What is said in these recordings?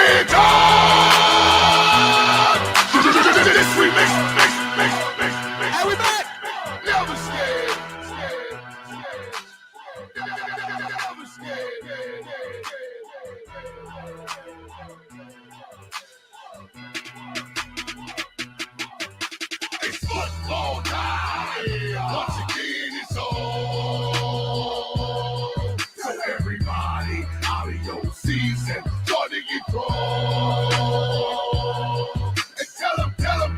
Hands up! This remix, and we back. Never scared. Never scared. It's football time. Once again, it's on. So everybody out of your season, starting to get drawn. And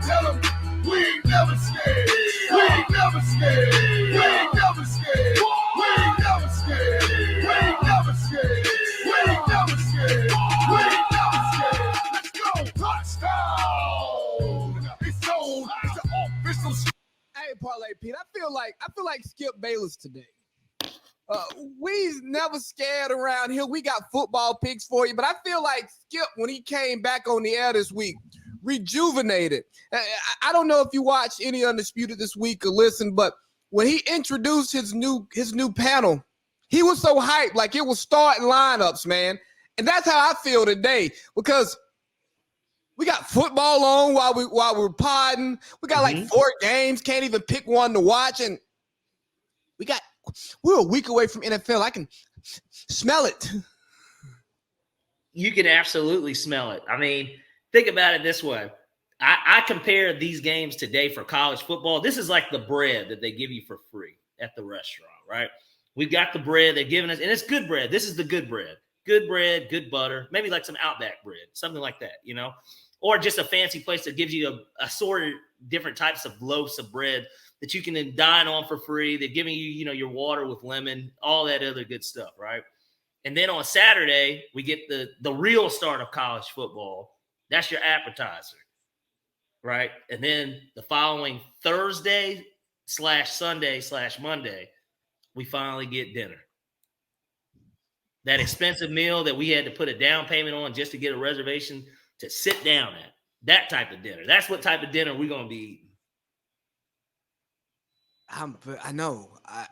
tell them, we ain't never scared. We ain't never scared. We ain't never scared. We ain't never scared. We ain't never scared. We ain't never scared. We ain't never scared. Let's go. Touchdown. It's on. It's an official. Hey, Parlay Pete, I feel like Skip Bayless today. We's never scared around here. We got football picks for you, but I feel like Skip, when he came back on the air this week, rejuvenated. I don't know if you watched any Undisputed this week or listen, but when he introduced his new panel, he was so hyped, like it was starting lineups, man. And that's how I feel today, because we got football on while we're podding. We got like 4 games, can't even pick one to watch, and we're a week away from NFL. I can smell it. You can absolutely smell it. I mean, think about it this way. I compare these games today for college football. This is like the bread that they give you for free at the restaurant, right? We've got the bread they're giving us, and it's good bread. This is the good bread. Good bread, good butter, maybe like some Outback bread, something like that, you know? Or just a fancy place that gives you a assorted different types of loaves of bread that you can then dine on for free. They're giving you, your water with lemon, all that other good stuff, right? And then on Saturday, we get the real start of college football. That's your appetizer, right? And then the following Thursday/Sunday/Monday, we finally get dinner. That expensive meal that we had to put a down payment on just to get a reservation to sit down at. That type of dinner. That's what type of dinner we're going to be eating. I know. I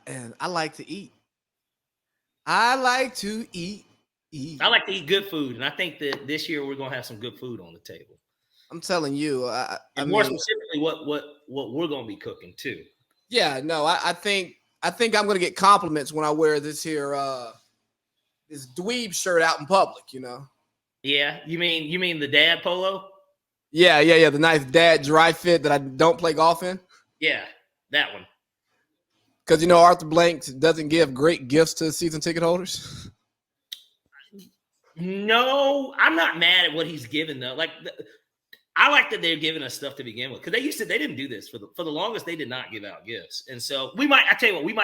like to eat. I like to eat. I like to eat good food, and I think that this year we're going to have some good food on the table. I'm telling you. More specifically, what we're going to be cooking too. Yeah, no, I think I'm going to get compliments when I wear this here this dweeb shirt out in public. Yeah, you mean the dad polo? Yeah. The nice dad dry fit that I don't play golf in. Yeah, that one. Because Arthur Blank doesn't give great gifts to season ticket holders. No, I'm not mad at what he's given though. I like that they're giving us stuff to begin with, because they didn't do this for the longest. They did not give out gifts, and so we might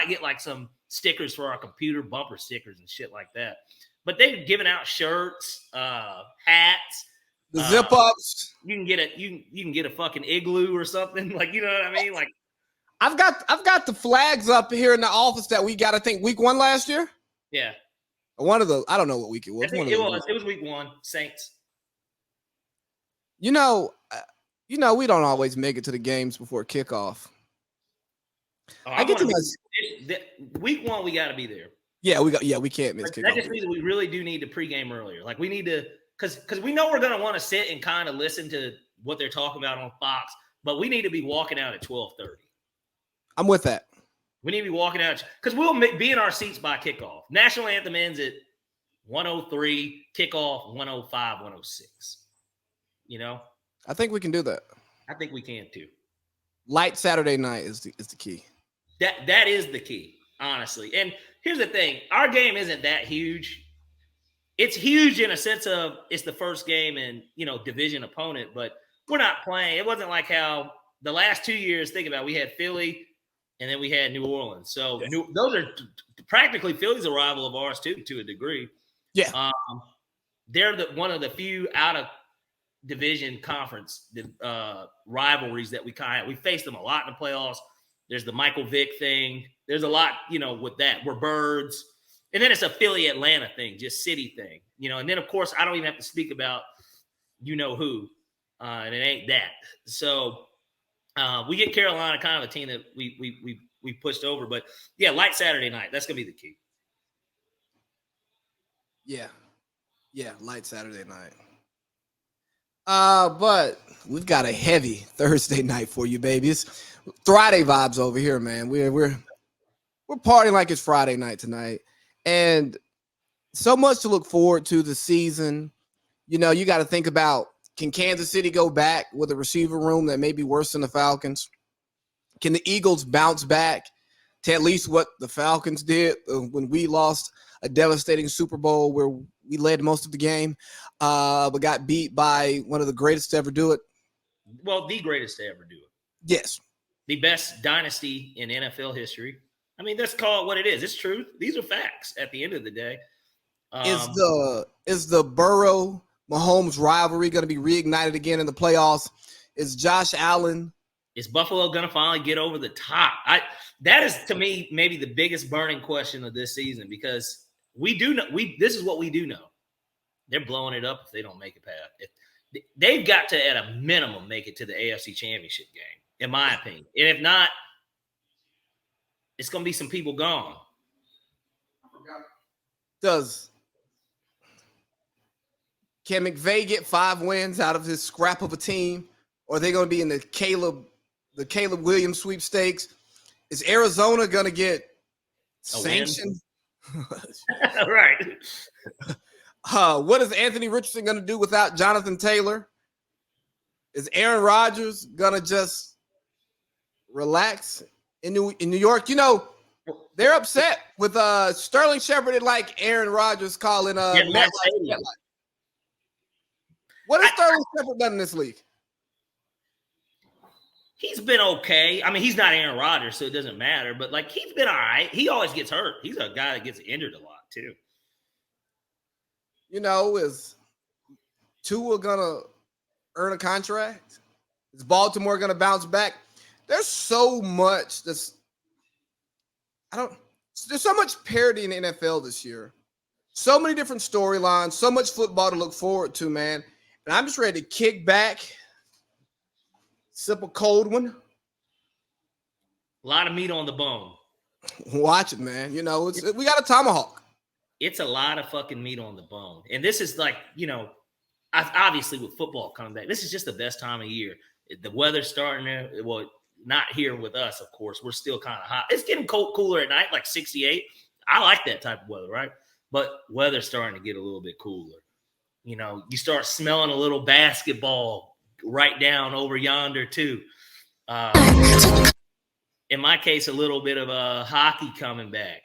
get like some stickers for our computer, bumper stickers and shit like that. But they've given out shirts, hats, the zip ups. You can get a fucking igloo or something, like, you know what I mean? Like, I've got the flags up here in the office that we got, I think, week 1 last year. Yeah. One of those. I don't know what week it was. It was week 1, Saints. We don't always make it to the games before kickoff. Week 1, we got to be there. Yeah, we can't miss kickoff. That just means we really do need to pregame earlier. Like, we need to, because we know we're going to want to sit and kind of listen to what they're talking about on Fox, but we need to be walking out at 12:30. I'm with that. We need to be walking out because we'll be in our seats by kickoff. National anthem ends at 1:03, kickoff 1:05, 1:06. I think we can do that. I think we can too. Light Saturday night is the key. That is the key, honestly. And here's the thing: our game isn't that huge. It's huge in a sense of it's the first game and division opponent, but we're not playing. It wasn't like how the last 2 years. Think about it, we had Philly. And then we had New Orleans. So those are practically Philly's a rival of ours too, to a degree. Yeah. They're one of the few out of division conference rivalries that we faced them a lot in the playoffs. There's the Michael Vick thing. There's a lot, with that. We're birds. And then it's a Philly Atlanta thing, just city thing. And then of course I don't even have to speak about who. And it ain't that. So we get Carolina, kind of a team that we pushed over, but yeah, light Saturday night. That's gonna be the key. Yeah, light Saturday night. But we've got a heavy Thursday night for you, babies. Friday vibes over here, man. We're partying like it's Friday night tonight, and so much to look forward to the season. You know, you got to think about, can Kansas City go back with a receiver room that may be worse than the Falcons? Can the Eagles bounce back to at least what the Falcons did when we lost a devastating Super Bowl where we led most of the game, but got beat by one of the greatest to ever do it? Well, the greatest to ever do it. Yes. The best dynasty in NFL history. I mean, let's call it what it is. It's truth. These are facts at the end of the day. Is the Burrow Mahomes rivalry going to be reignited again in the playoffs? Is Josh Allen? Is Buffalo going to finally get over the top? That is, to me, maybe the biggest burning question of this season, because we do know this is what we do know. They're blowing it up if they don't make it past. They've got to, at a minimum, make it to the AFC Championship game, in my opinion. And if not, it's going to be some people gone. Can McVay get 5 wins out of his scrap of a team? Or are they going to be in the Caleb Williams sweepstakes? Is Arizona going to get sanctioned? Right. What is Anthony Richardson going to do without Jonathan Taylor? Is Aaron Rodgers going to just relax in New York? You know, they're upset with Sterling Shepard and like Aaron Rodgers calling Matt. What has Sterling Shepard done in this league? He's been okay. I mean, he's not Aaron Rodgers, so it doesn't matter. But, like, he's been all right. He always gets hurt. He's a guy that gets injured a lot, too. You know, is Tua going to earn a contract? Is Baltimore going to bounce back? There's so much there's so much parity in the NFL this year. So many different storylines, so much football to look forward to, man. And I'm just ready to kick back, sip a cold one. A lot of meat on the bone. Watch it, man. You know, we got a tomahawk. It's a lot of fucking meat on the bone. And this is like, you know, obviously with football coming back, this is just the best time of year. The weather's starting to, well, not here with us, of course. We're still kind of hot. It's getting cooler at night, like 68. I like that type of weather, right? But weather's starting to get a little bit cooler. You know, you start smelling a little basketball right down over yonder, too. In my case, a little bit of hockey coming back.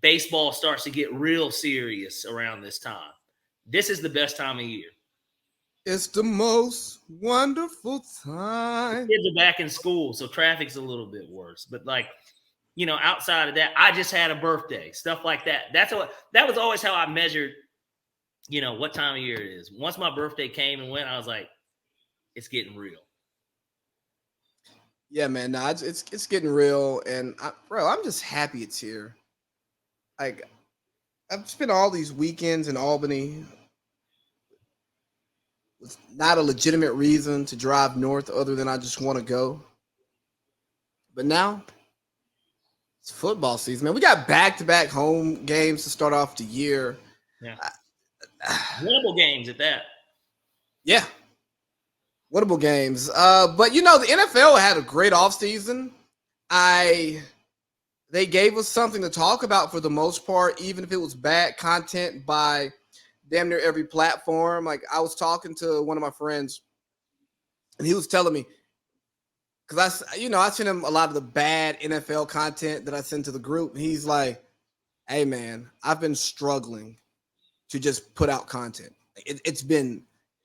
Baseball starts to get real serious around this time. This is the best time of year. It's the most wonderful time. Kids are back in school, so traffic's a little bit worse. But, like, you know, outside of that, I just had a birthday, stuff like that. That was always how I measured, you know, what time of year it is. Once my birthday came and went, I was like, it's getting real. Yeah, man. Nah, it's getting real, and I'm just happy it's here. Like, I've spent all these weekends in Albany with not a legitimate reason to drive north other than I just want to go. But now it's football season, man. We got back-to-back home games to start off the year. Yeah. Winnable games at that. Yeah. Winnable games. But, you know, the NFL had a great offseason. They gave us something to talk about for the most part, even if it was bad content by damn near every platform. Like, I was talking to one of my friends, and he was telling me, because I sent him a lot of the bad NFL content that I sent to the group. And he's like, hey, man, I've been struggling to just put out content. It's been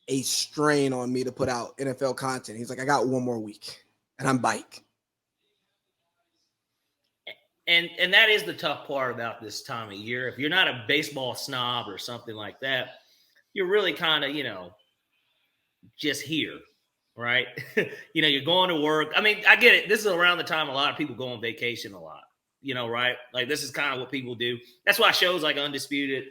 a strain on me to put out NFL content. He's like, I got one more week, and I'm bike. And that is the tough part about this time of year. If you're not a baseball snob or something like that, you're really kind of, you know, just here, right? You know, you're going to work. I mean, I get it. This is around the time a lot of people go on vacation a lot, you know, right? Like, this is kind of what people do. That's why shows like Undisputed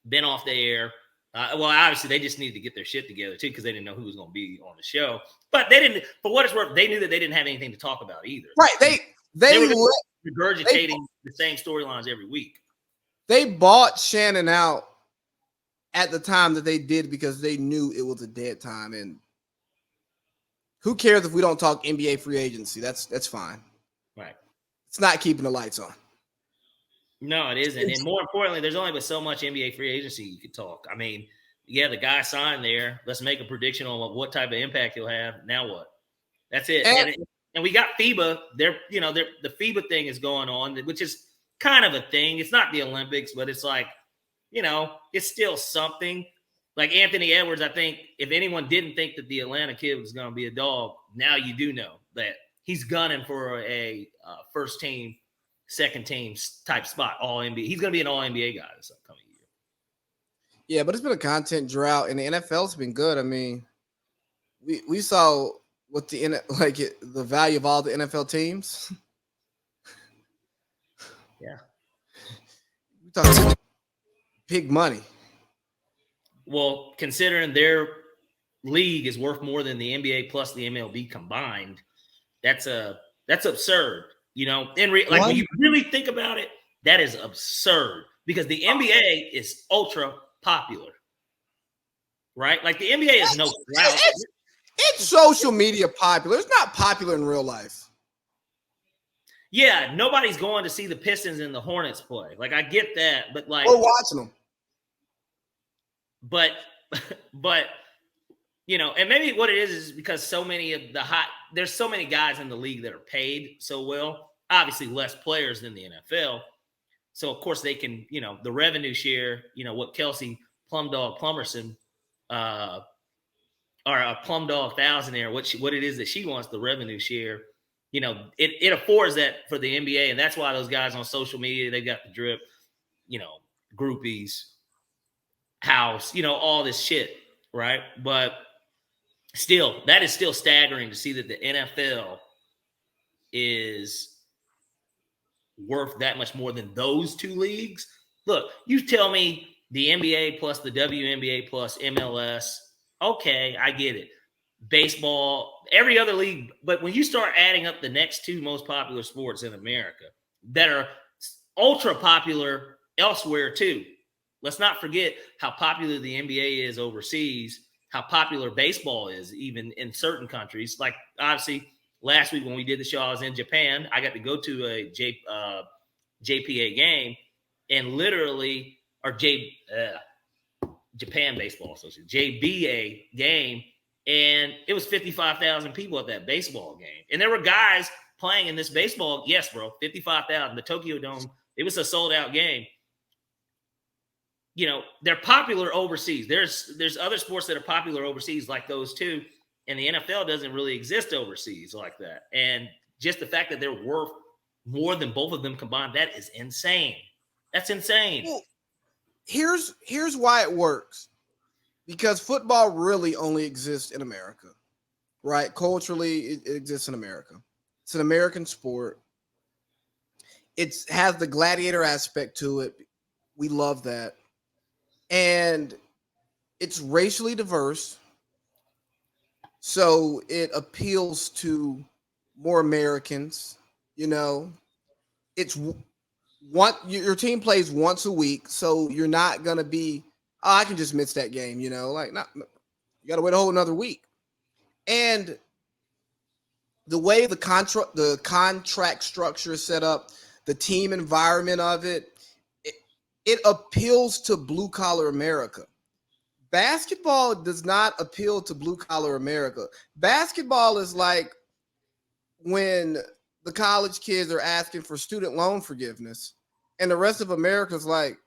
been off the air. Well, obviously, they just needed to get their shit together, too, because they didn't know who was going to be on the show. But they didn't, for what it's worth, they knew that they didn't have anything to talk about either. Right. They were regurgitating the same storylines every week. They bought Shannon out at the time that they did because they knew it was a dead time. And who cares if we don't talk NBA free agency? That's fine. Right. It's not keeping the lights on. No, it isn't. And more importantly, there's only but so much NBA free agency you could talk. I mean, yeah, the guy signed there. Let's make a prediction on what type of impact he'll have. Now what? That's it. And we got FIBA. The FIBA thing is going on, which is kind of a thing. It's not the Olympics, but it's like, it's still something. Like Anthony Edwards, I think if anyone didn't think that the Atlanta kid was going to be a dog, now you do know that he's gunning for a first team, second team type spot, all NBA. He's going to be an all NBA guy this upcoming year. Yeah, but it's been a content drought, and the NFL's been good. I mean, we saw what the value of all the NFL teams. Yeah, we're talking big money. Well, considering their league is worth more than the NBA plus the MLB combined, that's absurd. When you really think about it, that is absurd because the NBA is ultra popular, right? Like the NBA is no drought. It's social media popular. It's not popular in real life. Yeah, nobody's going to see the Pistons and the Hornets play. Like I get that, but like we're watching them. But and maybe what it is because so many of there's so many guys in the league that are paid so well. Obviously, less players than the NFL. So of course they can, the revenue share. What Kelsey Plumdog Plummerson, or a Plumdog Thousandaire, what it is that she wants the revenue share. It affords that for the NBA, and that's why those guys on social media they've got the drip, groupies. House, all this shit, right? But still, that is still staggering to see that the NFL is worth that much more than those two leagues. Look, you tell me the NBA plus the WNBA plus MLS, okay, I get it. Baseball, every other league, but when you start adding up the next two most popular sports in America that are ultra popular elsewhere too, let's not forget how popular the NBA is overseas, how popular baseball is even in certain countries. Like, obviously, last week when we did the show, I was in Japan. I got to go to a JPA game and literally, Japan Baseball Association, JBA game, and it was 55,000 people at that baseball game. And there were guys playing in this baseball. Yes, bro, 55,000. The Tokyo Dome, it was a sold-out game. They're popular overseas. There's other sports that are popular overseas like those two, and the NFL doesn't really exist overseas like that. And just the fact that they're worth more than both of them combined, that is insane. That's insane. Well, here's why it works. Because football really only exists in America, right? Culturally, it exists in America. It's an American sport. It has the gladiator aspect to it. We love that. And it's racially diverse, so it appeals to more Americans. It's your team plays once a week, so you're not gonna be, I can just miss that game. You got to wait a whole another week. And the way the contract structure is set up, the team environment of it appeals to blue-collar America. Basketball does not appeal to blue-collar America. Basketball is like when the college kids are asking for student loan forgiveness, and the rest of America's like,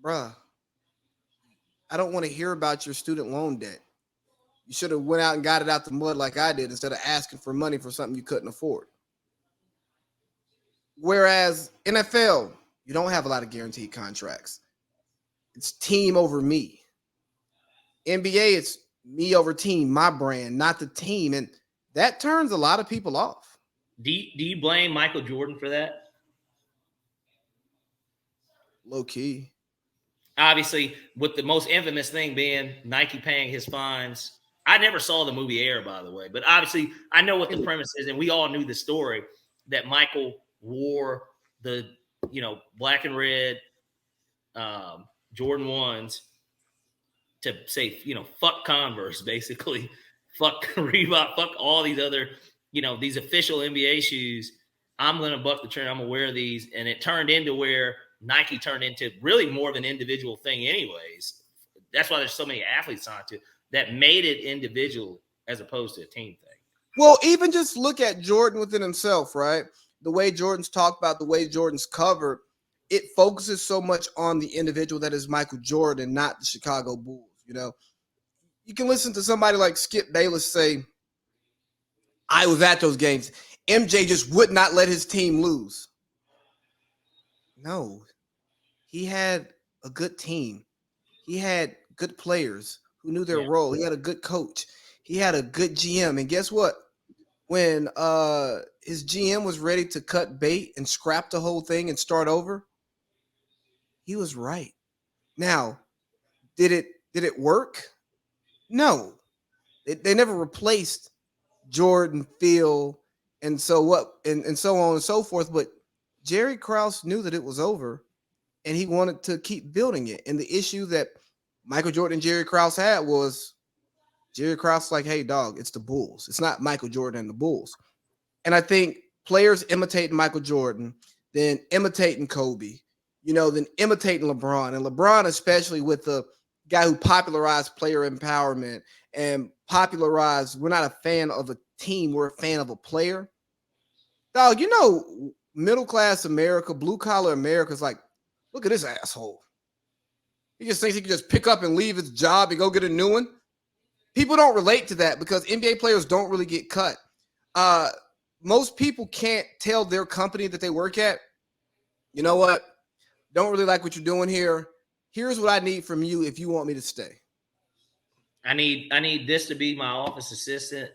bruh, I don't want to hear about your student loan debt. You should have went out and got it out the mud like I did instead of asking for money for something you couldn't afford. Whereas NFL, you don't have a lot of guaranteed contracts. It's team over me. NBA, it's me over team, my brand, not the team. And that turns a lot of people off. Do you blame Michael Jordan for that? Low key. Obviously, with the most infamous thing being Nike paying his fines. I never saw the movie Air, by the way, but obviously I know what the premise is, and we all knew the story that Michael wore the black and red Jordan 1s to say, fuck Converse, basically, fuck Reebok, fuck all these other, these official NBA shoes. I'm going to buck the trend. I'm going to wear these. And it turned into where Nike turned into really more of an individual thing anyways. That's why there's so many athletes on it that made it individual as opposed to a team thing. Well, even just look at Jordan within himself, right? The way Jordan's talked about, the way Jordan's covered, it focuses so much on the individual that is Michael Jordan, not the Chicago Bulls. You can listen to somebody like Skip Bayless say, I was at those games. MJ just would not let his team lose. No, he had a good team. He had good players who knew their role. He had a good coach. He had a good GM. And guess what? When his GM was ready to cut bait and scrap the whole thing and start over, he was right. Now, did it work? No. They never replaced Jordan, Phil, and so on and so forth. But Jerry Krause knew that it was over, and he wanted to keep building it. And the issue that Michael Jordan and Jerry Krause had was Jerry Krause like, hey, dog, it's the Bulls. It's not Michael Jordan and the Bulls. And I think players imitating Michael Jordan, then imitating Kobe, then imitating LeBron. And LeBron, especially with the guy who popularized player empowerment and popularized, we're not a fan of a team, we're a fan of a player. Dog, middle-class America, blue-collar America is like, look at this asshole. He just thinks he can just pick up and leave his job and go get a new one. People don't relate to that because NBA players don't really get cut. Most people can't tell their company that they work at, you know what? Don't really like what you're doing here. Here's what I need from you if you want me to stay. I need this to be my office assistant.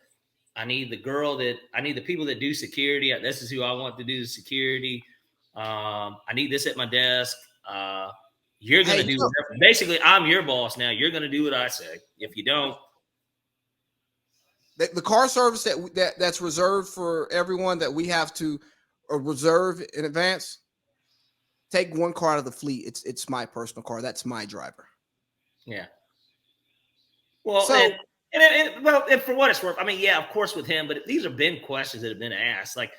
I need the people that do security. This is who I want to do the security. I need this at my desk. You're going to do whatever. Basically, I'm your boss now. You're going to do what I say. If you don't. The car service that's reserved for everyone that we have to reserve in advance, take one car out of the fleet. It's my personal car. That's my driver. Yeah. Well, and for what it's worth, I mean, yeah, of course with him, but these have been questions that have been asked. Like,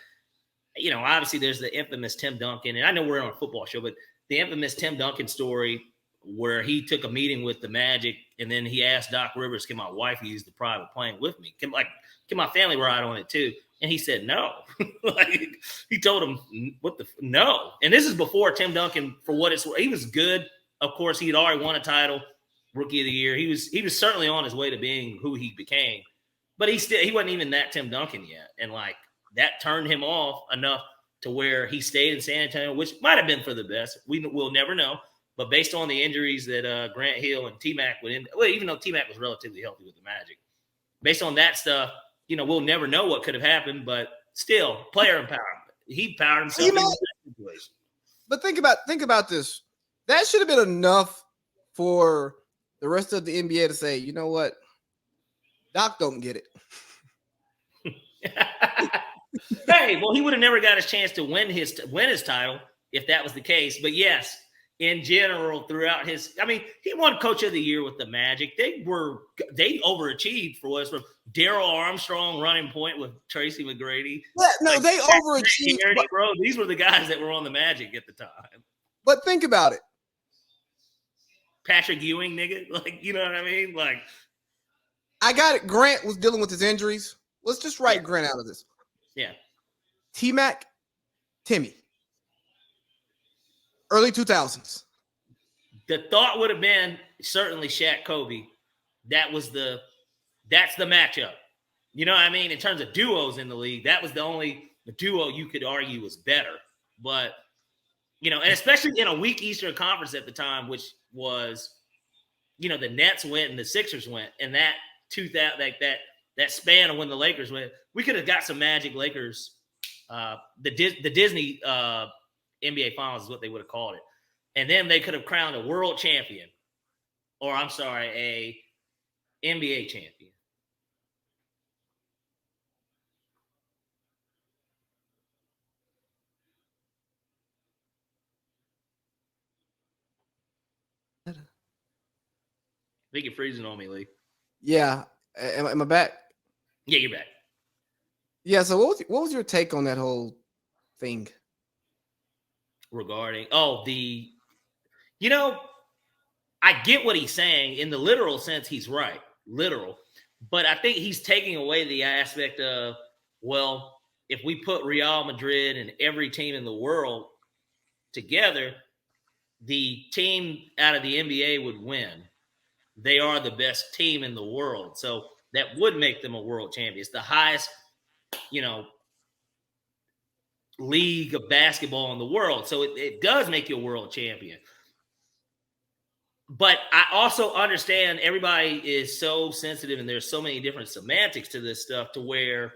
obviously there's the infamous Tim Duncan, and I know we're on a football show, but the infamous Tim Duncan story where he took a meeting with the Magic and then he asked Doc Rivers, can my wife use the private plane with me? Can my family ride on it too? And he said no. He told him, no. And this is before Tim Duncan, for what it's worth, he was good. Of course, he'd already won a title, Rookie of the Year. He was certainly on his way to being who he became, but he wasn't even that Tim Duncan yet. And that turned him off enough to where he stayed in San Antonio, which might have been for the best. We'll never know. But based on the injuries that Grant Hill and T-Mac even though T-Mac was relatively healthy with the Magic, based on that stuff, we'll never know what could have happened. But still, player empowerment. He powered himself in that situation. But think about this. That should have been enough for the rest of the NBA to say, you know what, Doc don't get it. Hey, well, he would have never got his chance to win his title if that was the case. But yes, in general, throughout he won Coach of the Year with the Magic. They overachieved for what's worth. Darryl Armstrong running point with Tracy McGrady. Yeah, no, they overachieved. Bro, these were the guys that were on the Magic at the time. But think about it. Patrick Ewing, nigga. You know what I mean? I got it. Grant was dealing with his injuries. Let's just write Grant out of this. Yeah. T-Mac, Timmy. Early 2000s. The thought would have been certainly Shaq Kobe. That's the matchup. You know what I mean? In terms of duos in the league, that was the duo you could argue was better. But, and especially in a weak Eastern Conference at the time, which was, the Nets went and the Sixers went, and that span of when the Lakers went, we could have got some Magic Lakers. The Disney NBA Finals is what they would have called it. And then they could have crowned a world champion, a NBA champion. think you're freezing on me, Lee. Yeah. Am I back? Yeah, you're back. Yeah. So what was your take on that whole thing? Regarding I get what he's saying. In the literal sense, he's right. Literal. But I think he's taking away the aspect of, well, if we put Real Madrid and every team in the world together, the team out of the NBA would win. They are the best team in the world. So that would make them a world champion. It's the highest, league of basketball in the world. So it does make you a world champion. But I also understand everybody is so sensitive and there's so many different semantics to this stuff to where,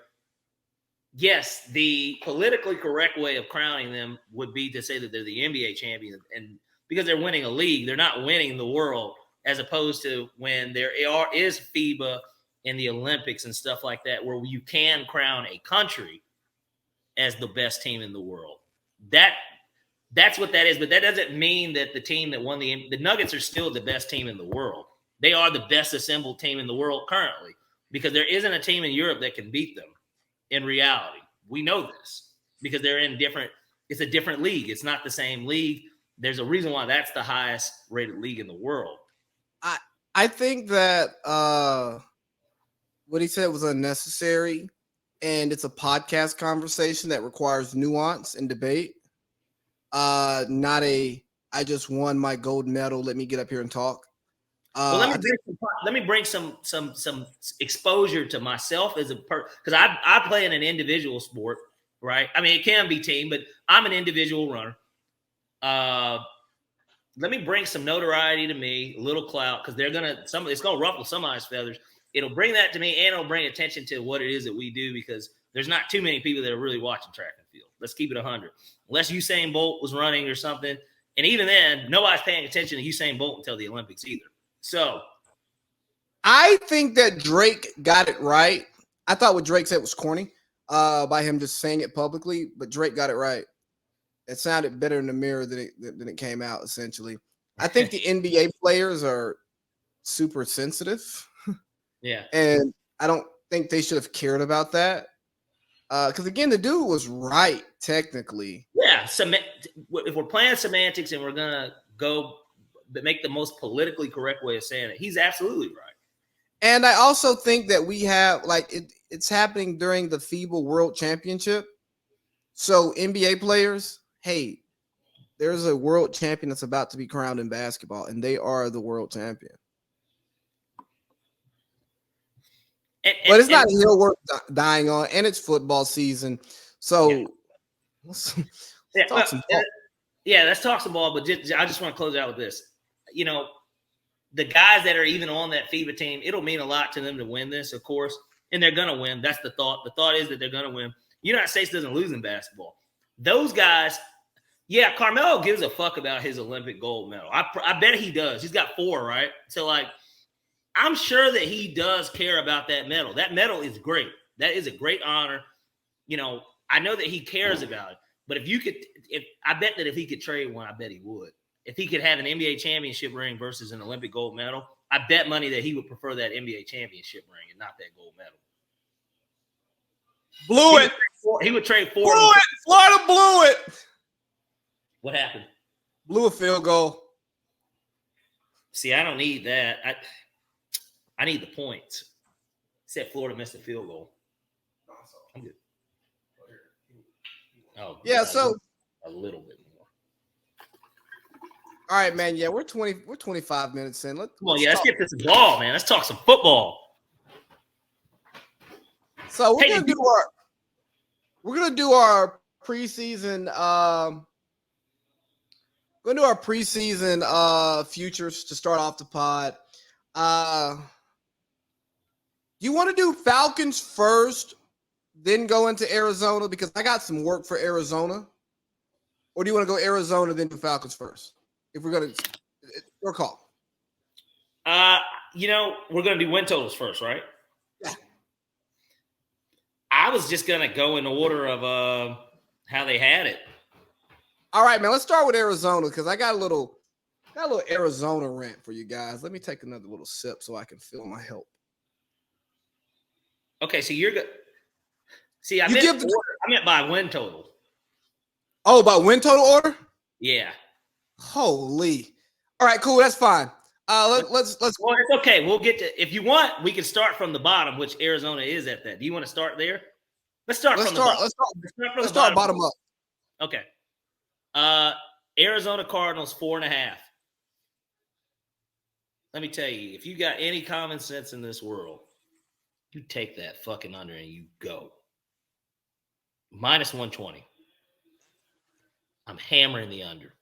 yes, the politically correct way of crowning them would be to say that they're the NBA champion. And because they're winning a league, they're not winning the world, as opposed to when there is FIBA and the Olympics and stuff like that, where you can crown a country as the best team in the world. That's what that is. But that doesn't mean that the team that won the Nuggets are still the best team in the world. They are the best assembled team in the world currently, because there isn't a team in Europe that can beat them in reality. We know this because they're in it's a different league. It's not the same league. There's a reason why that's the highest rated league in the world. I think that what he said was unnecessary. And it's a podcast conversation that requires nuance and debate. Not I just won my gold medal. Let me get up here and talk. Let me bring some exposure to myself as because I play in an individual sport, right? I mean, it can be team, but I'm an individual runner. Let me bring some notoriety to me, a little clout, because it's gonna ruffle somebody's feathers. It'll bring that to me, and it'll bring attention to what it is that we do, because there's not too many people that are really watching track and field. Let's keep it 100. Unless Usain Bolt was running or something. And even then, nobody's paying attention to Usain Bolt until the Olympics either. So I think that Drake got it right. I thought what Drake said was corny by him just saying it publicly, but Drake got it right. It sounded better in the mirror than it came out, essentially. I think the NBA players are super sensitive. Yeah. And I don't think they should have cared about that. Because, again, the dude was right, technically. Yeah. If we're playing semantics and we're going to go make the most politically correct way of saying it, he's absolutely right. And I also think that we have, it's happening during the FIBA World Championship. So, NBA players, hey, there's a world champion that's about to be crowned in basketball, and they are the world champion. But it's not a hill worth dying on, and it's football season. So, let's talk some ball. Yeah, let's talk some ball. But I just want to close out with this. The guys that are even on that FIBA team, it'll mean a lot to them to win this, of course, and they're going to win. That's the thought. The thought is that they're going to win. The United States doesn't lose in basketball. Those guys, yeah, Carmelo gives a fuck about his Olympic gold medal. I bet he does. He's got 4, right? So, I'm sure that he does care about that medal. That medal is great. That is a great honor. I know that he cares about it. But I bet that if he could trade one, I bet he would. If he could have an NBA championship ring versus an Olympic gold medal, I bet money that he would prefer that NBA championship ring and not that gold medal. He would trade 4. Blew it. Florida blew it. What happened? Blew a field goal. See, I don't need that. I need the points. Said Florida missed a field goal. I'm good. Oh, yeah. So a little bit more. All right, man. Yeah, we're 25 minutes in. Let's get to some ball, man. Let's talk some football. So we're gonna do our preseason. We're gonna do our preseason futures to start off the pod. You want to do Falcons first, then go into Arizona, because I got some work for Arizona? Or do you want to go Arizona, then do Falcons first? If we're going to – your call. We're going to do win totals first, right? Yeah. I was just going to go in order of how they had it. All right, man. Let's start with Arizona, because I got a little Got a little Arizona rant for you guys. Let me take another little sip so I can feel my help. Okay, so you're good. See, I You meant give the order. I meant by win total. Oh, about win total order? Yeah. Holy. All right, cool. That's fine. Let's. Well, it's okay. We'll get to. If you want, we can start from the bottom, which Arizona is at. That. Do you want to start there? Let's start from the bottom. Let's start bottom up. Okay. Arizona Cardinals 4.5. Let me tell you, if you got any common sense in this world, you take that fucking under and you go. Minus 120. I'm hammering the under.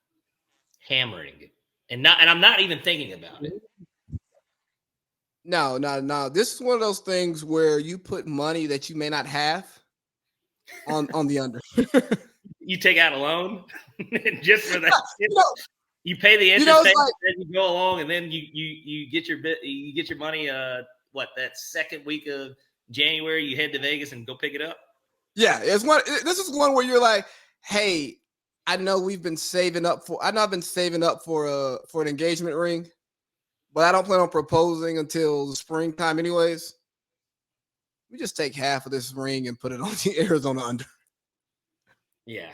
Hammering it. And I'm not even thinking about it. No. This is one of those things where you put money that you may not have on the under. You take out a loan just for that. You pay the interest, then you go along, and then you get your money. That second week of January, you head to Vegas and go pick it up. Yeah, it's one. This is one where you're like, hey, I know we've been saving up for. I know I've been saving up for an engagement ring, but I don't plan on proposing until the springtime, anyways. We just take half of this ring and put it on the Arizona under. Yeah,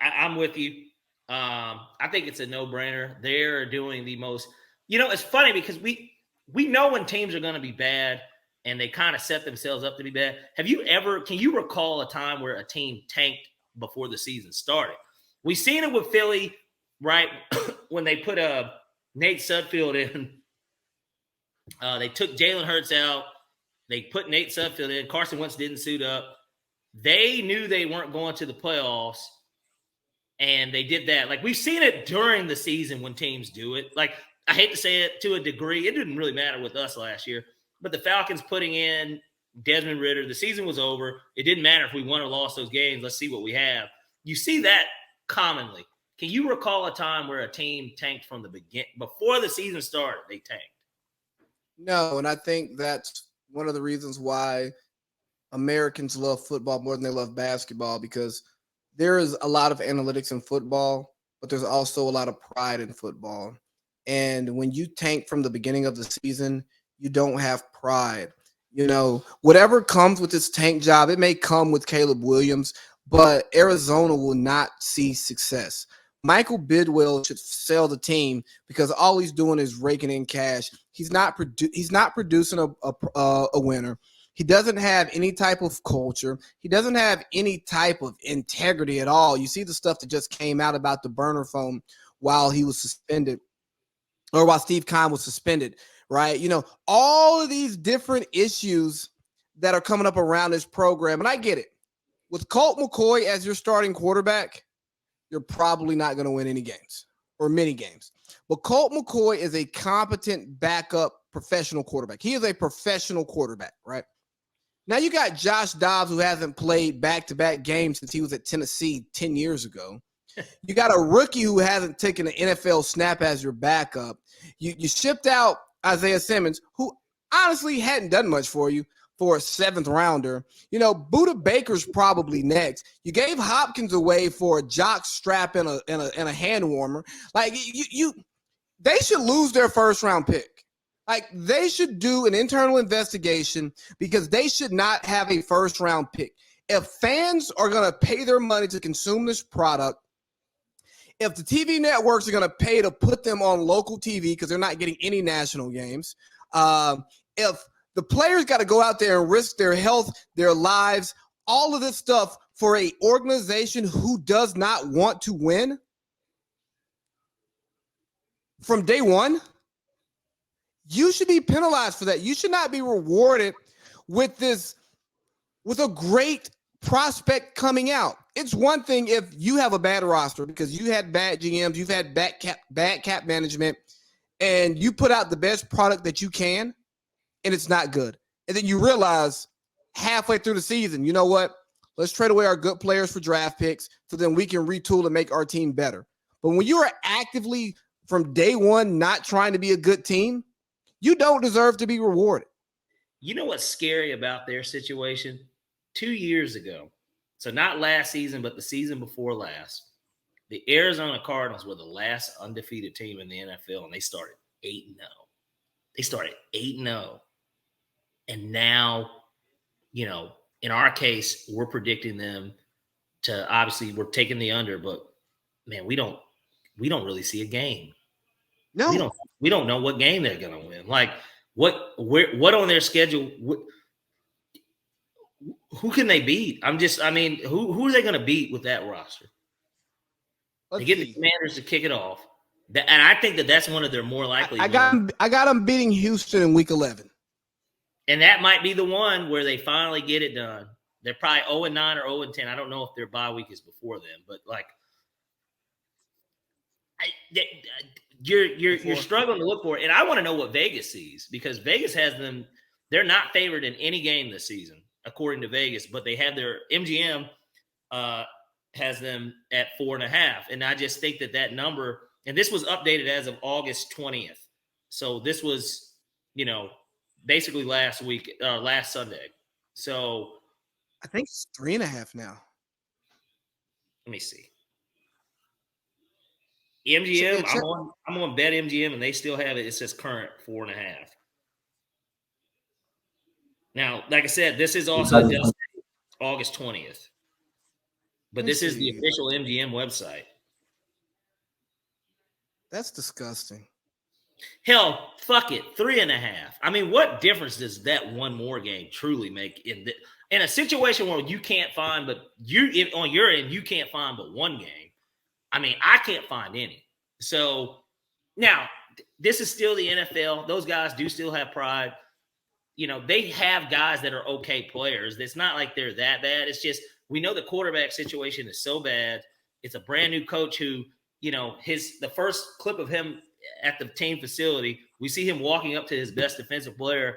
I'm with you. I think it's a no-brainer. They're doing the most. It's funny because we know when teams are going to be bad, and they kind of set themselves up to be bad. Can you recall a time where a team tanked before the season started? We've seen it with Philly, right? When they put Nate Sudfeld in, they took Jalen Hurts out. They put Nate Sudfeld in. Carson Wentz didn't suit up. They knew they weren't going to the playoffs, and they did that. Like, we've seen it during the season when teams do it. Like, I hate to say it to a degree. It didn't really matter with us last year. But the Falcons putting in Desmond Ridder, the season was over. It didn't matter if we won or lost those games. Let's see what we have. You see that commonly. Can you recall a time where a team tanked from the beginning? Before the season started, they tanked? No, and I think that's one of the reasons why Americans love football more than they love basketball, because there is a lot of analytics in football, but there's also a lot of pride in football. And when you tank from the beginning of the season, you don't have pride. Whatever comes with this tank job, it may come with Caleb Williams, but Arizona will not see success. Michael Bidwell should sell the team because all he's doing is raking in cash. He's not producing a winner. He doesn't have any type of culture. He doesn't have any type of integrity at all. You see the stuff that just came out about the burner phone while he was suspended, or while Steve Keim was suspended, right? All of these different issues that are coming up around this program. And I get it. With Colt McCoy as your starting quarterback, you're probably not going to win any games or many games. But Colt McCoy is a competent backup professional quarterback. He is a professional quarterback, right? Now you got Josh Dobbs, who hasn't played back-to-back games since he was at Tennessee 10 years ago. You got a rookie who hasn't taken an NFL snap as your backup. You shipped out Isaiah Simmons, who honestly hadn't done much for you, for a seventh rounder. Buda Baker's probably next. You gave Hopkins away for a jock strap and a hand warmer. Like, they should lose their first round pick. Like, they should do an internal investigation, because they should not have a first round pick. If fans are going to pay their money to consume this product, if the TV networks are going to pay to put them on local TV because they're not getting any national games, if the players got to go out there and risk their health, their lives, all of this stuff for an organization who does not want to win from day one, you should be penalized for that. You should not be rewarded with a great prospect coming out. It's one thing if you have a bad roster because you had bad GMs, you've had bad cap management, and you put out the best product that you can, and it's not good. And then you realize halfway through the season, you know what? Let's trade away our good players for draft picks so then we can retool and make our team better. But when you are actively from day one not trying to be a good team, you don't deserve to be rewarded. You know what's scary about their situation? 2 years ago, so not last season, but the season before last, The Arizona Cardinals were the last undefeated team in the NFL, and they started 8-0. They started 8-0. And now, in our case, we're predicting them to, obviously we're taking the under, but man, we don't really see a game. No. We don't know what game they're going to win. Like what on their schedule, who can they beat? who are they going to beat with that roster? They get the Commanders to kick it off. And I think that's one of their more likely. I got them beating Houston in week 11. And that might be the one where they finally get it done. They're probably 0-9 or 0-10. I don't know if their bye week is before them, but like you're struggling to look for it. And I want to know what Vegas sees, because Vegas has them. They're not favored in any game this season, according to Vegas, but they have their MGM has them at 4.5. And I just think that number, and this was updated as of August 20th. So this was, basically last Sunday. So I think it's 3.5 now. Let me see. MGM, I'm on Bet MGM, and they still have it. It says current 4.5. Now, like I said, this is also just August 20th. But this is the official MGM website. That's disgusting. Hell, fuck it, 3.5. I mean, what difference does that one more game truly make in a situation where you can't find, but on your end you can't find but one game? I mean, I can't find any. So now this is still the NFL. Those guys do still have pride. They have guys that are okay players. It's not like they're that bad. It's just we know the quarterback situation is so bad. It's a brand new coach who, the first clip of him at the team facility, we see him walking up to his best defensive player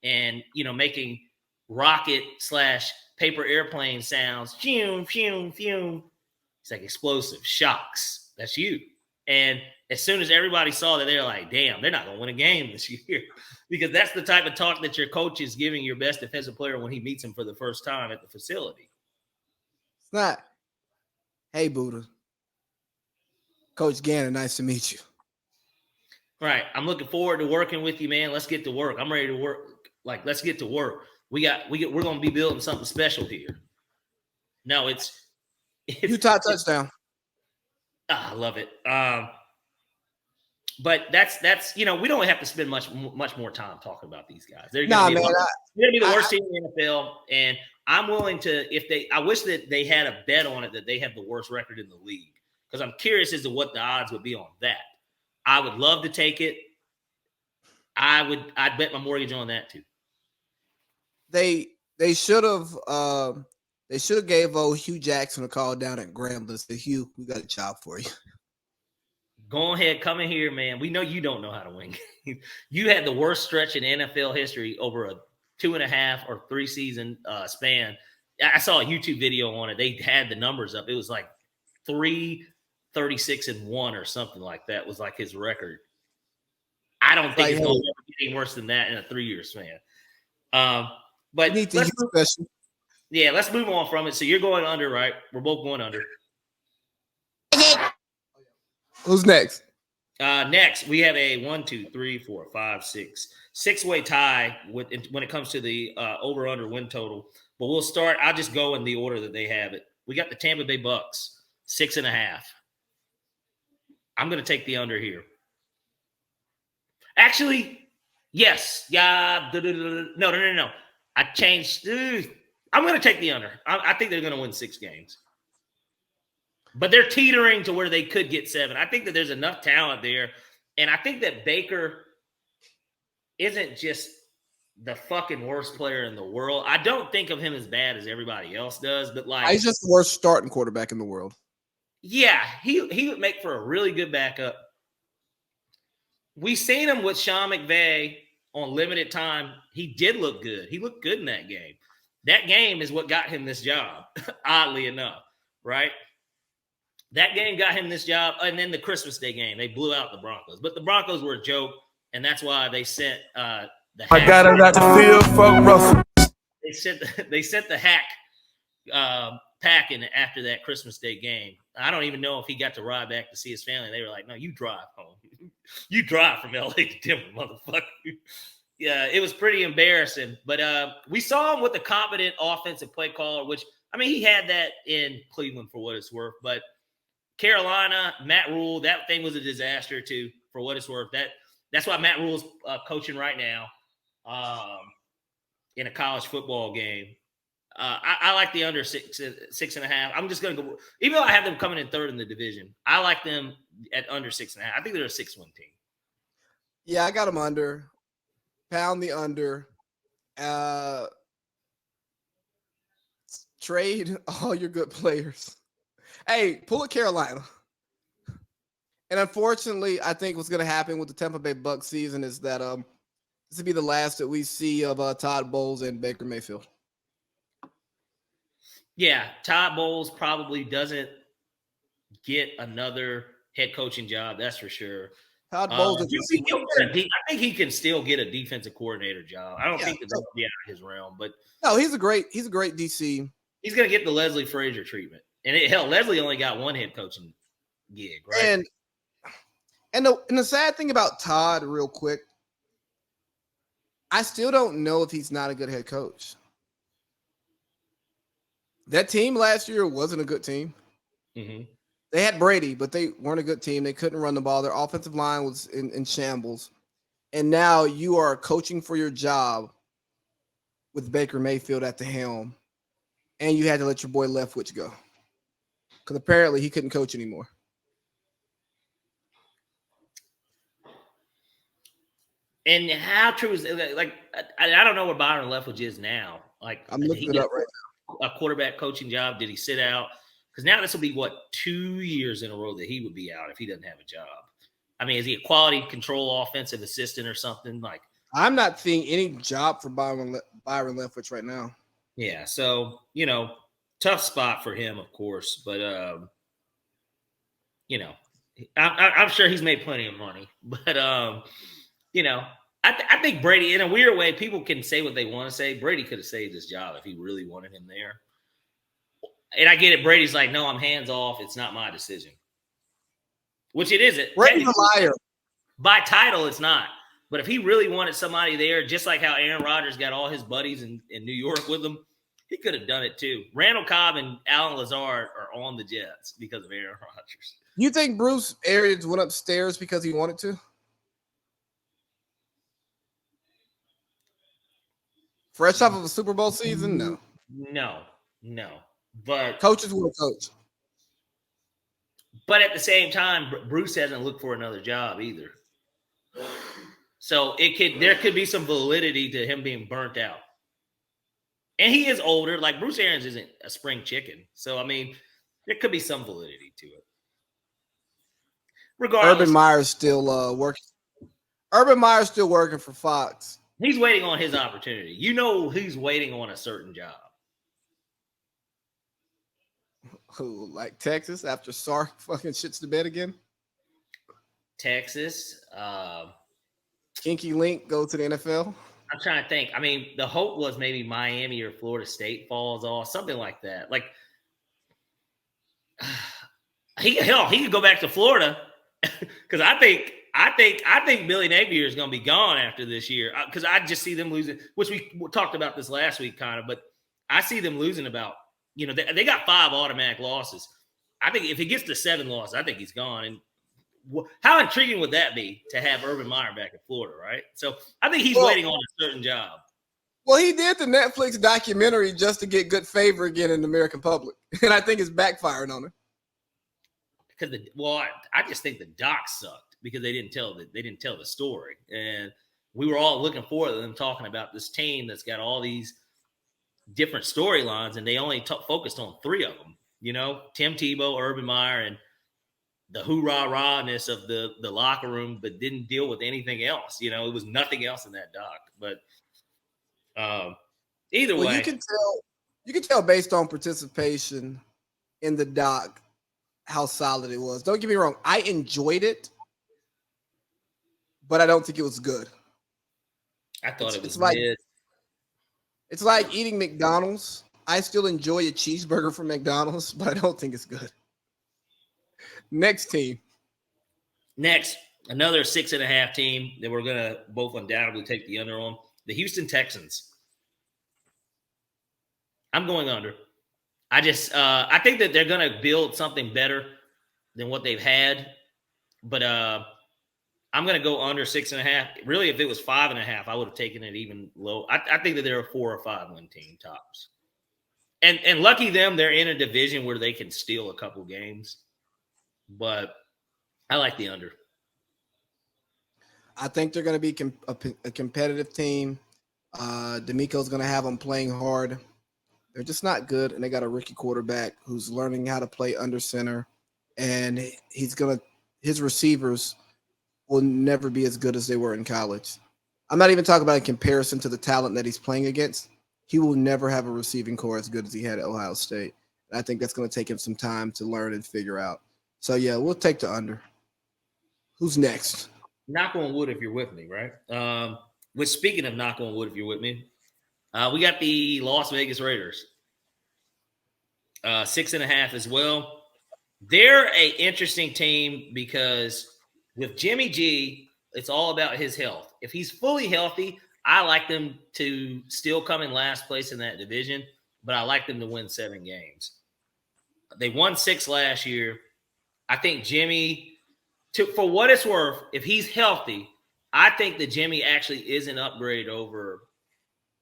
and, making rocket/paper airplane sounds. Fume, fume, fume. It's like explosive shocks. That's you. And as soon as everybody saw that, they're like, damn, they're not going to win a game this year, because that's the type of talk that your coach is giving your best defensive player when he meets him for the first time at the facility. It's not, hey, Buddha. Coach Gannon, nice to meet you. Right. I'm looking forward to working with you, man. Let's get to work. I'm ready to work. Like, let's get to work. We're going to be building something special here. No, it's Utah touchdown. I love it. But that's we don't have to spend much more time talking about these guys. They're going to be the worst team in the NFL, and I'm willing to I wish that they had a bet on it that they have the worst record in the league, because I'm curious as to what the odds would be on that. I would love to take it. I'd bet my mortgage on that too. They should have gave old Hugh Jackson a call down at Grambling and said, Hugh, we got a job for you. Go ahead, come in here, man. We know you don't know how to win games. You had the worst stretch in NFL history over a 2.5 or 3 season span. I saw a YouTube video on it. They had the numbers up. It was like 3-36-1 or something like that was like his record. I don't think it's going to ever get any worse than that in a 3-year span. But let's move on from it. So you're going under, right? We're both going under. Who's next? Next, we have a 6-way tie when it comes to the over-under win total. But we'll start. I'll just go in the order that they have it. We got the Tampa Bay Bucks, 6.5. I'm going to take the under here. Actually, yes. Yeah. No. I changed. I'm going to take the under. I think they're going to win 6 games. But they're teetering to where they could get 7. I think that there's enough talent there. And I think that Baker isn't just the fucking worst player in the world. I don't think of him as bad as everybody else does. But he's just the worst starting quarterback in the world. Yeah, he would make for a really good backup. We seen him with Sean McVay on limited time. He did look good. He looked good in that game. That game is what got him this job, oddly enough, right? That game got him this job. And then the Christmas Day game, they blew out the Broncos. But the Broncos were a joke, and that's why they sent the hack. I got it out the field, fuck Russell. They sent the hack packing after that Christmas Day game. I don't even know if he got to ride back to see his family. They were like, no, you drive home. You drive from LA to Denver, motherfucker. Yeah, it was pretty embarrassing. But we saw him with a competent offensive play caller, which, I mean, he had that in Cleveland for what it's worth. But Carolina, Matt Rule, that thing was a disaster too, for what it's worth. That's why Matt Rule's coaching right now in a college football game. I like the under 6.5. I'm just going to go, even though I have them coming in third in the division, I like them at under 6.5. I think they're a 6-1 team. Yeah, I got them under. Pound the under. Trade all your good players. Hey, pull a Carolina. And unfortunately, I think what's going to happen with the Tampa Bay Bucs season is that this will be the last that we see of Todd Bowles and Baker Mayfield. Yeah, Todd Bowles probably doesn't get another head coaching job. That's for sure. Todd Bowles. I think he can still get a defensive coordinator job. I don't think that'll be out of his realm, but no, he's a great DC. He's going to get the Leslie Frazier treatment. And Leslie only got one head coaching gig, right? And the sad thing about Todd, real quick, I still don't know if he's not a good head coach. That team last year wasn't a good team. Mm-hmm. They had Brady, but they weren't a good team. They couldn't run the ball. Their offensive line was in shambles. And now you are coaching for your job with Baker Mayfield at the helm. And you had to let your boy Leftwich go. Because apparently he couldn't coach anymore. And how true is it? Like, I don't know where Byron Leftwich is now. Like, I'm looking it up right now. A quarterback coaching job. Did he sit out? Because now this will be, 2 years in a row that he would be out if he doesn't have a job. I mean, is he a quality control offensive assistant or something? Like, I'm not seeing any job for Byron Leftwich right now. Yeah, so, tough spot for him, of course. But, I'm sure he's made plenty of money. But, I think Brady, in a weird way, people can say what they want to say. Brady could have saved his job if he really wanted him there. And I get it. Brady's like, no, I'm hands off. It's not my decision. Which it isn't. Brady's a liar. By title, it's not. But if he really wanted somebody there, just like how Aaron Rodgers got all his buddies in New York with him, he could have done it too. Randall Cobb and Alan Lazard are on the Jets because of Aaron Rodgers. You think Bruce Arians went upstairs because he wanted to? Fresh off of a Super Bowl season? No. But coaches will coach. But at the same time, Bruce hasn't looked for another job either. So there could be some validity to him being burnt out. And he is older. Like, Bruce Arians isn't a spring chicken. So, I mean, there could be some validity to it. Regardless, Urban Meyer's still working. Urban Meyer's still working for Fox. He's waiting on his opportunity. He's waiting on a certain job. Who, like Texas after Sark fucking shits the bed again? Texas. Kinky Link go to the NFL. I'm trying to think. I mean, the hope was maybe Miami or Florida State falls off, something like that. Like, he could go back to Florida because I think Billy Napier is going to be gone after this year because I just see them losing, which we talked about this last week kind of, but I see them losing about, they got 5 automatic losses. I think if he gets to 7 losses, I think he's gone. And how intriguing would that be to have Urban Meyer back in Florida, right? So I think he's waiting on a certain job. Well, he did the Netflix documentary just to get good favor again in the American public, and I think it's backfiring on him. Because I just think the doc sucked because they didn't tell the story, and we were all looking forward to them talking about this team that's got all these different storylines, and they only focused on 3 of them. Tim Tebow, Urban Meyer, and the hoorah-rahness of the locker room, but didn't deal with anything else. It was nothing else in that doc. But either way, you can tell based on participation in the doc how solid it was. Don't get me wrong, I enjoyed it, but I don't think it was good. I thought it was good. It's like eating McDonald's. I still enjoy a cheeseburger from McDonald's, but I don't think it's good. Next team. Next, another 6.5 team that we're going to both undoubtedly take the under on, the Houston Texans. I'm going under. I think that they're going to build something better than what they've had, but I'm going to go under 6.5. Really, if it was 5.5, I would have taken it even low. I think that they're a 4 or 5 win team tops. And lucky them, they're in a division where they can steal a couple games. But I like the under. I think they're going to be a competitive team. D'Amico's going to have them playing hard. They're just not good, and they got a rookie quarterback who's learning how to play under center, and his receivers will never be as good as they were in college. I'm not even talking about in comparison to the talent that he's playing against. He will never have a receiving core as good as he had at Ohio State. And I think that's going to take him some time to learn and figure out. So, yeah, we'll take the under. Who's next? Knock on wood if you're with me, right? Speaking of knock on wood if you're with me, we got the Las Vegas Raiders. 6.5 as well. They're an interesting team because with Jimmy G, it's all about his health. If he's fully healthy, I like them to still come in last place in that division, but I like them to win 7 games. They won 6 last year. I think Jimmy, for what it's worth, if he's healthy, I think that Jimmy actually is an upgrade over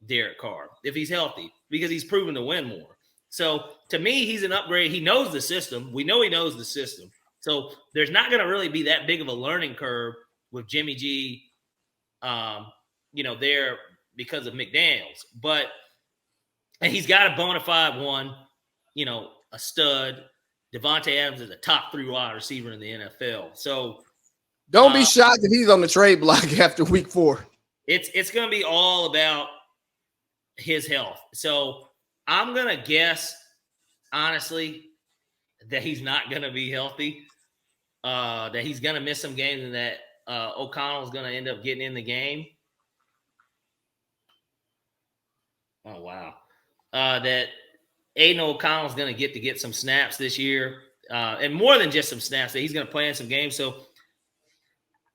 Derek Carr if he's healthy because he's proven to win more. So to me, he's an upgrade. He knows the system. We know he knows the system. So there's not going to really be that big of a learning curve with Jimmy G, there because of McDaniels. And he's got a bona fide one, a stud. Devontae Adams is a top 3 wide receiver in the NFL. So don't be shocked if he's on the trade block after week 4. It's going to be all about his health. So I'm going to guess, honestly, that he's not going to be healthy, that he's going to miss some games, and that O'Connell's going to end up getting in the game. Oh, wow. That Aiden O'Connell's going to get some snaps this year, and more than just some snaps, that he's going to play in some games. So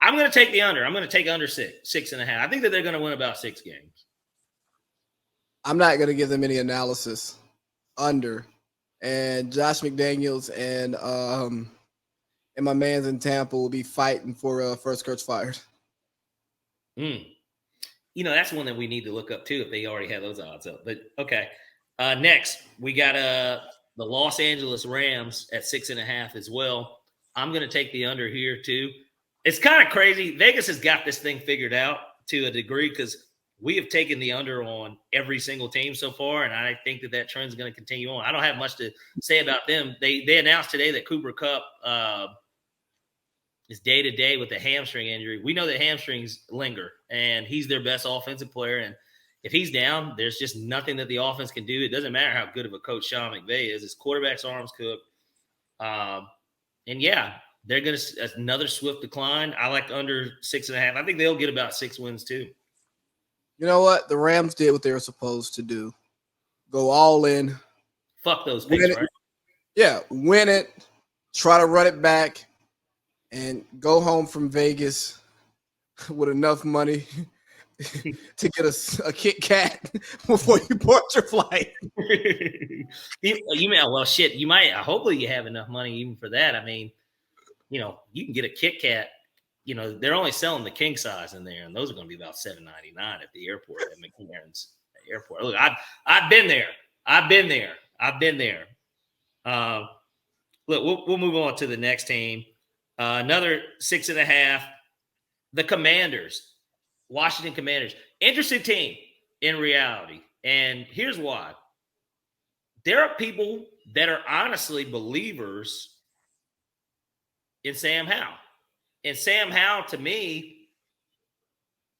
I'm going to take the under. I'm going to take under 6.5. I think that they're going to win about 6 games. I'm not going to give them any analysis. Under. And Josh McDaniels and my mans in Tampa will be fighting for first coach fired. That's one that we need to look up too if they already have those odds up. But okay. Next, we got the Los Angeles Rams at 6.5 as well. I'm going to take the under here too. It's kind of crazy. Vegas has got this thing figured out to a degree because we have taken the under on every single team so far, and I think that trend is going to continue on. I don't have much to say about them. They announced today that Cooper Kupp is day-to-day with a hamstring injury. We know that hamstrings linger, and he's their best offensive player. And if he's down, there's just nothing that the offense can do. It doesn't matter how good of a coach Sean McVay is. His quarterback's arm's cooked. They're going to – another swift decline. I like under 6.5. I think they'll get about 6 wins too. You know what? The Rams did what they were supposed to do. Go all in. Fuck those picks, right? Yeah, win it. Try to run it back. And go home from Vegas with enough money to get a Kit Kat before you board your flight. You might. Hopefully, you have enough money even for that. I mean, you can get a Kit Kat. They're only selling the king size in there, and those are going to be about $7.99 at the airport at McLaren's airport. Look, I've been there. Look, we'll move on to the next team. Another 6.5. The Commanders, Washington Commanders. Interesting team in reality. And here's why. There are people that are honestly believers in Sam Howell. And Sam Howell, to me,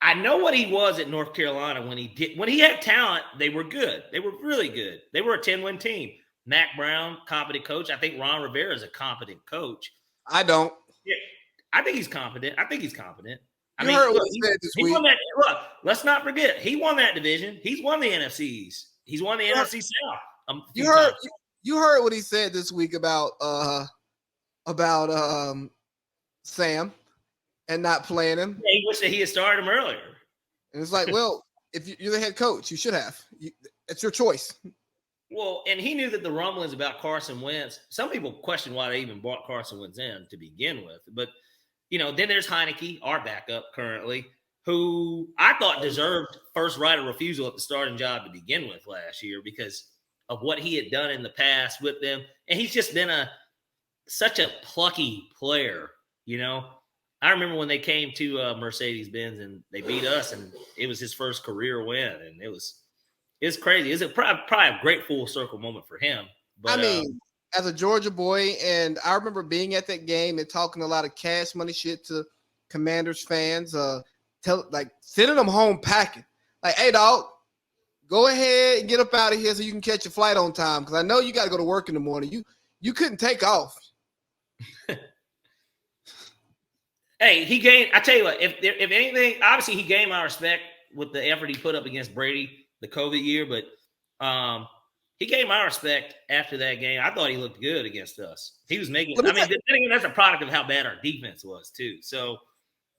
I know what he was at North Carolina when he had talent, they were good. They were really good. They were a 10-win team. Mac Brown, competent coach. I think Ron Rivera is a competent coach. I don't. Yeah, I think he's competent. Heard what he said this week. Look, let's not forget, he won that division. He's won the NFCs. He's won the NFC South. You heard what he said this week about about Sam and not playing him. Yeah, he wished that he had started him earlier. And it's like, well, if you're the head coach, you should have. It's your choice. Well, and he knew that the rumblings about Carson Wentz, some people question why they even brought Carson Wentz in to begin with. But, then there's Heineke, our backup currently, who I thought deserved first right of refusal at the starting job to begin with last year because of what he had done in the past with them. And he's just been such a plucky player, I remember when they came to Mercedes-Benz and they beat us, and it was his first career win, and it's crazy. It's probably a great full circle moment for him. But, as a Georgia boy, and I remember being at that game and talking a lot of cash money shit to Commanders fans, sending them home packing. Like, hey, dog, go ahead and get up out of here so you can catch your flight on time because I know you got to go to work in the morning. You couldn't take off. Hey, I tell you what, if anything, obviously he gained my respect with the effort he put up against Brady the COVID year, but he gained my respect after that game. I thought he looked good against us. He was making – that's a product of how bad our defense was too. So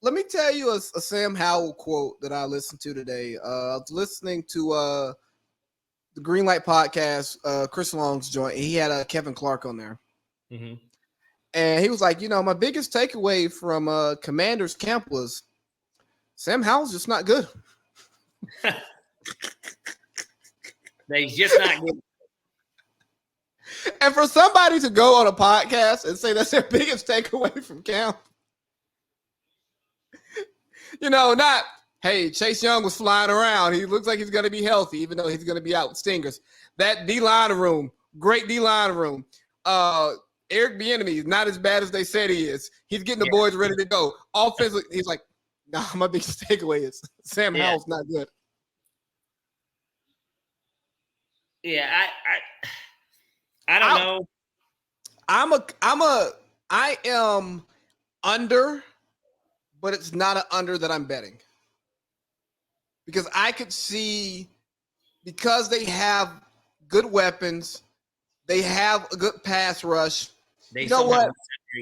let me tell you a Sam Howell quote that I listened to today. I was listening to the Greenlight podcast, Chris Long's joint. He had Kevin Clark on there. Mm-hmm. And he was like, my biggest takeaway from Commanders camp was Sam Howell's just not good. He's just not good. And for somebody to go on a podcast and say that's their biggest takeaway from camp, not, hey, Chase Young was flying around. He looks like he's going to be healthy, even though he's going to be out with stingers. That D-line room, great D-line room. Eric Bieniemy is not as bad as they said he is. He's getting the boys ready to go. Offensively, he's like, nah, my biggest takeaway is Sam Howell's not good. Yeah, I don't know. I am under, but it's not an under that I'm betting. Because I could see, because they have good weapons, they have a good pass rush. They know what?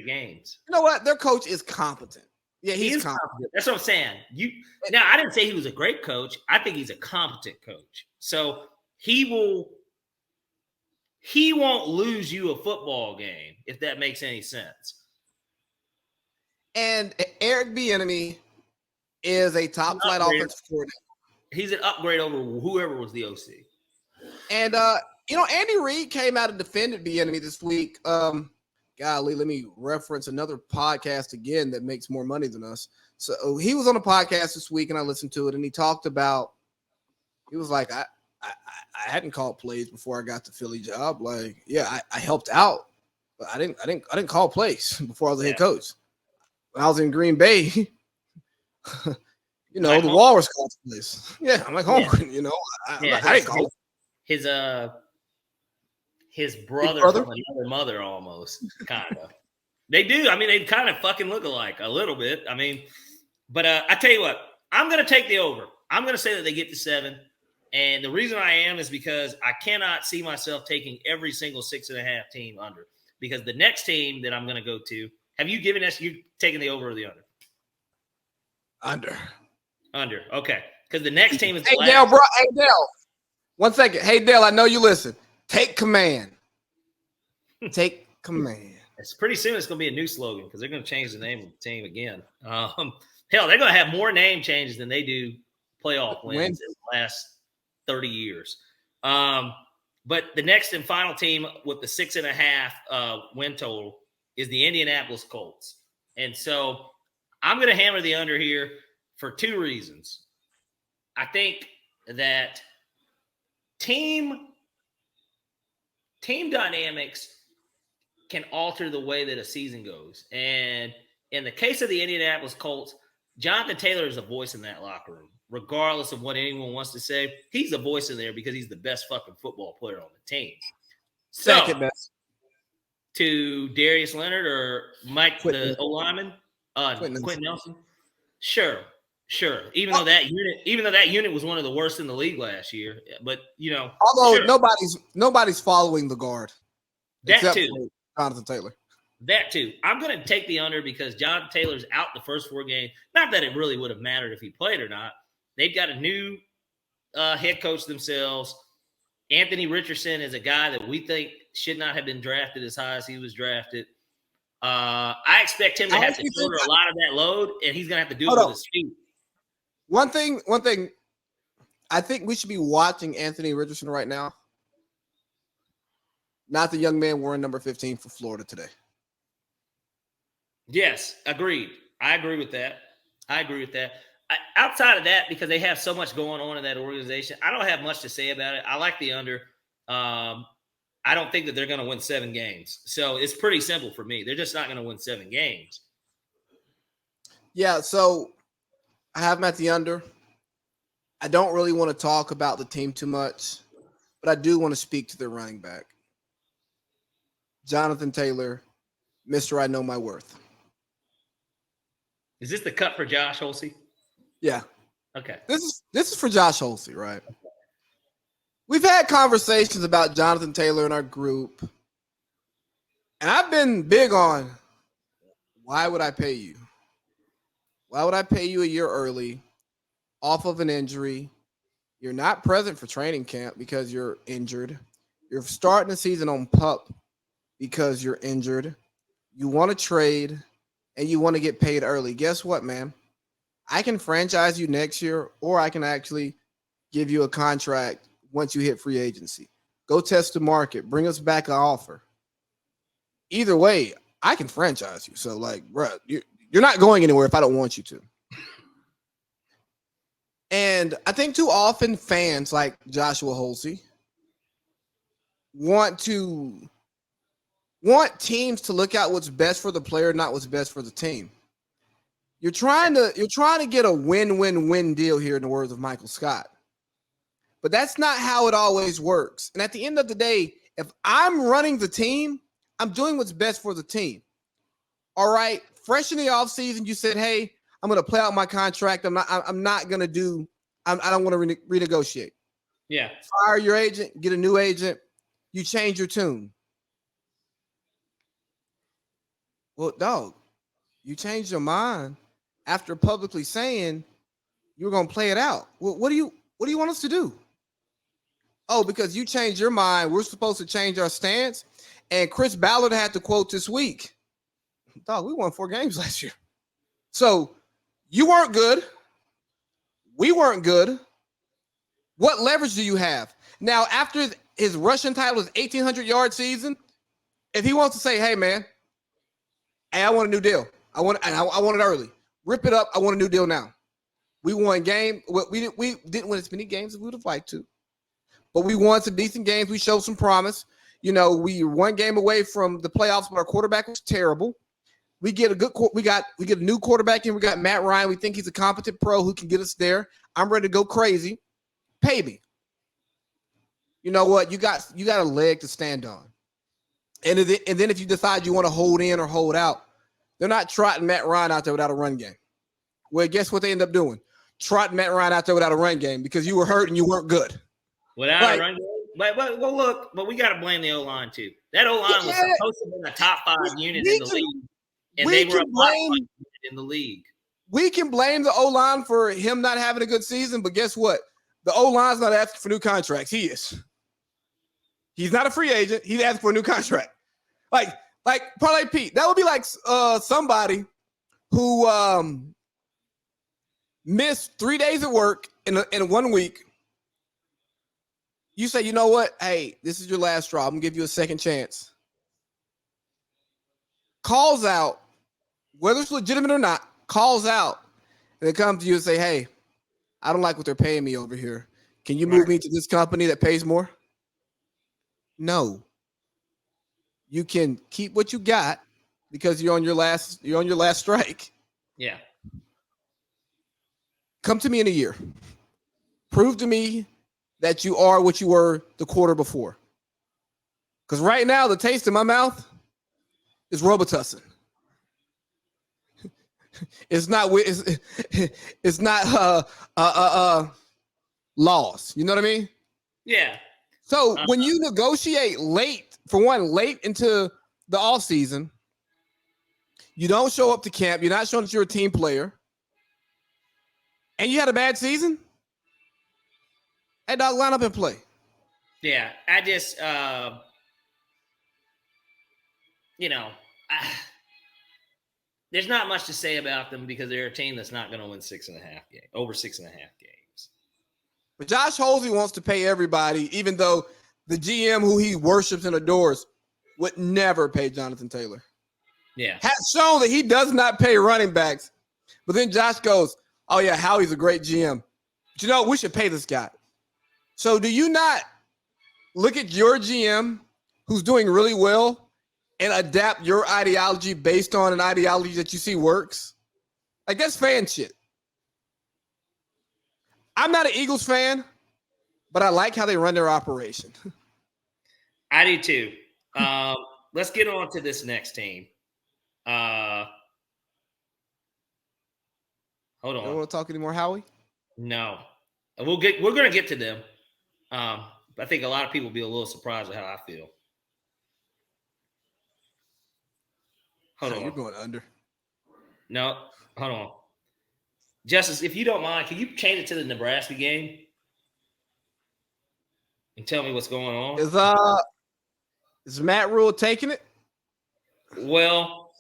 Games. You know what? Their coach is competent. Yeah, he's competent. That's what I'm saying. Now, I didn't say he was a great coach. I think he's a competent coach. So he won't lose you a football game, if that makes any sense. And Eric Bieniemy is a top-flight offensive coordinator. He's an upgrade over whoever was the OC. And, Andy Reid came out and defended Bieniemy this week. Golly, let me reference another podcast again that makes more money than us. So he was on a podcast this week, and I listened to it, and he talked about – he was like, I hadn't called plays before I got the Philly job. Like, yeah, I helped out, but I didn't call plays before I was a head coach. When I was in Green Bay, the Walrus called plays. Yeah, I'm like Holmgren. I didn't call it. His brother from another mother, almost, kind of. They do. I mean, they kind of fucking look alike a little bit. I mean, but I tell you what, I'm going to take the over. I'm going to say that they get to 7. And the reason I am is because I cannot see myself taking every single 6.5 team under. Because the next team that I'm going to go to, have you given us, you taking the over or the under? Under. Okay. Because the next team is the last. Hey, Dale. 1 second. Hey, Dale, I know you listen. Take command. Take command. It's pretty soon. It's going to be a new slogan because they're going to change the name of the team again. Hell, they're going to have more name changes than they do playoff wins in the last 30 years. But the next and final team with the 6.5 win total is the Indianapolis Colts. And so I'm going to hammer the under here for 2 reasons. I think that team dynamics can alter the way that a season goes. And in the case of the Indianapolis Colts, Jonathan Taylor is a voice in that locker room. Regardless of what anyone wants to say, he's a voice in there because he's the best fucking football player on the team. So, second best. To Darius Leonard or Mike, the O-lineman, Quentin Nelson? Sure. Even though that unit was one of the worst in the league last year, but although nobody's following the guard. That too. Jonathan Taylor. That too. I'm going to take the under because Jonathan Taylor's out the first 4 games. Not that it really would have mattered if he played or not. They've got a new head coach themselves. Anthony Richardson is a guy that we think should not have been drafted as high as he was drafted. I expect him to have to shoulder a lot of that load, and he's going to have to do it with his feet. One thing, I think we should be watching Anthony Richardson right now. Not the young man wearing number 15 for Florida today. Yes, agreed. I agree with that. Outside of that, because they have so much going on in that organization, I don't have much to say about it. I like the under. I don't think that they're going to win 7 games. So it's pretty simple for me. They're just not going to win 7 games. Yeah, so I have them at the under. I don't really want to talk about the team too much, but I do want to speak to their running back. Jonathan Taylor, Mr. I Know My Worth. Is this the cut for Josh Holsey? Yeah. Okay. This is for Josh Holsey, right? We've had conversations about Jonathan Taylor in our group, and I've been big on why would I pay you? Why would I pay you a year early off of an injury? You're not present for training camp because you're injured. You're starting the season on PUP because you're injured. You want to trade, and you want to get paid early. Guess what, man? I can franchise you next year, or I can actually give you a contract once you hit free agency. Go test the market. Bring us back an offer. Either way, I can franchise you. So, like, bro, you're not going anywhere if I don't want you to. And I think too often fans like Joshua Holsey want teams to look out what's best for the player, not what's best for the team. You're trying to get a win-win-win deal here, in the words of Michael Scott. But that's not how it always works. And at the end of the day, if I'm running the team, I'm doing what's best for the team. All right. Fresh in the offseason, you said, hey, I'm going to play out my contract. I don't want to renegotiate. Yeah. Fire your agent, get a new agent. You change your tune. Well, dog, you changed your mind after publicly saying you were going to play it out. Well, what do you want us to do? Oh, because you changed your mind, we're supposed to change our stance. And Chris Ballard had to quote this week, dog, we won 4 games last year. So you weren't good. We weren't good. What leverage do you have? Now, after his rushing title is 1,800-yard season, if he wants to say, hey, man, hey, I want a new deal. I want it early. Rip it up. I want a new deal now. We won game. We didn't win as many games as we would have liked to, but we won some decent games. We showed some promise. You know, we were 1 game away from the playoffs, but our quarterback was terrible. We get a new quarterback in. We got Matt Ryan. We think he's a competent pro who can get us there. I'm ready to go crazy. Pay me. You know what? You got a leg to stand on. And then if you decide you want to hold in or hold out, they're not trotting Matt Ryan out there without a run game. Well, guess what they end up doing? Trotting Matt Ryan out there without a run game because you were hurt and you weren't good. Without a run game? But we got to blame the O-line too. That O-line was supposed to be a top 5 unit in the league, and they were a top 5 unit in the league. We can blame the O-line for him not having a good season, but guess what? The O-line's not asking for new contracts. He is. He's not a free agent. He's asking for a new contract. Like Parlay Pete, that would be like somebody who missed 3 days at work in 1 week. You say, you know what? Hey, this is your last straw. I'm going to give you a second chance. Calls out, whether it's legitimate or not, calls out, and they come to you and say, hey, I don't like what they're paying me over here. Can you move me to this company that pays more? No. You can keep what you got because you're on your last strike. Yeah. Come to me in a year. Prove to me that you are what you were the quarter before. Because right now, the taste in my mouth is Robitussin. It's not laws. You know what I mean? Yeah. So when you negotiate late into the offseason, You don't show up to camp. You're not showing that you're a team player. And you had a bad season? Hey, dog, line up and play. Yeah, I just, there's not much to say about them because they're a team that's not going to win over 6.5 games. But Josh Holsey wants to pay everybody, even though the GM who he worships and adores would never pay Jonathan Taylor. Yeah. Has shown that he does not pay running backs. But then Josh goes, oh, yeah, Howie's a great GM. But we should pay this guy. So do you not look at your GM who's doing really well and adapt your ideology based on an ideology that you see works? Like, that's fan shit. I'm not an Eagles fan, but I like how they run their operation. I do too. Let's get on to this next team. Hold on. You don't want to talk anymore, Howie? No. We're going to get to them. I think a lot of people will be a little surprised at how I feel. Hold on. You're going under. No, hold on. Justice, if you don't mind, can you change it to the Nebraska game and tell me what's going on? Is Matt Rule taking it? Well,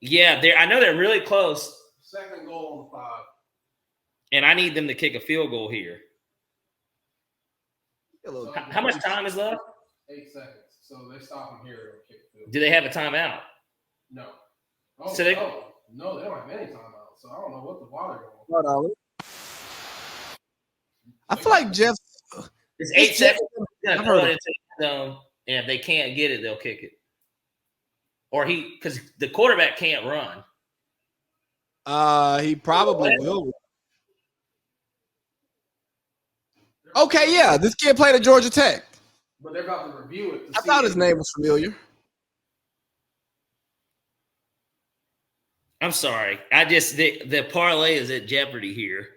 yeah, I know they're really close. Second goal on 5. And I need them to kick a field goal here. How much time is left? 8 seconds. So they stop him here and kick the field. Do they have a timeout? No. No, they don't have any timeout. So I don't know what the bother going on. I feel like Jeff. It's 8 seconds. He's gonna throw it into the zone, and if they can't get it, they'll kick it. Or because the quarterback can't run. He probably will. Okay, yeah, this kid played at Georgia Tech. But they're about to review it. I thought his name was familiar. I'm sorry. The parlay is at jeopardy here.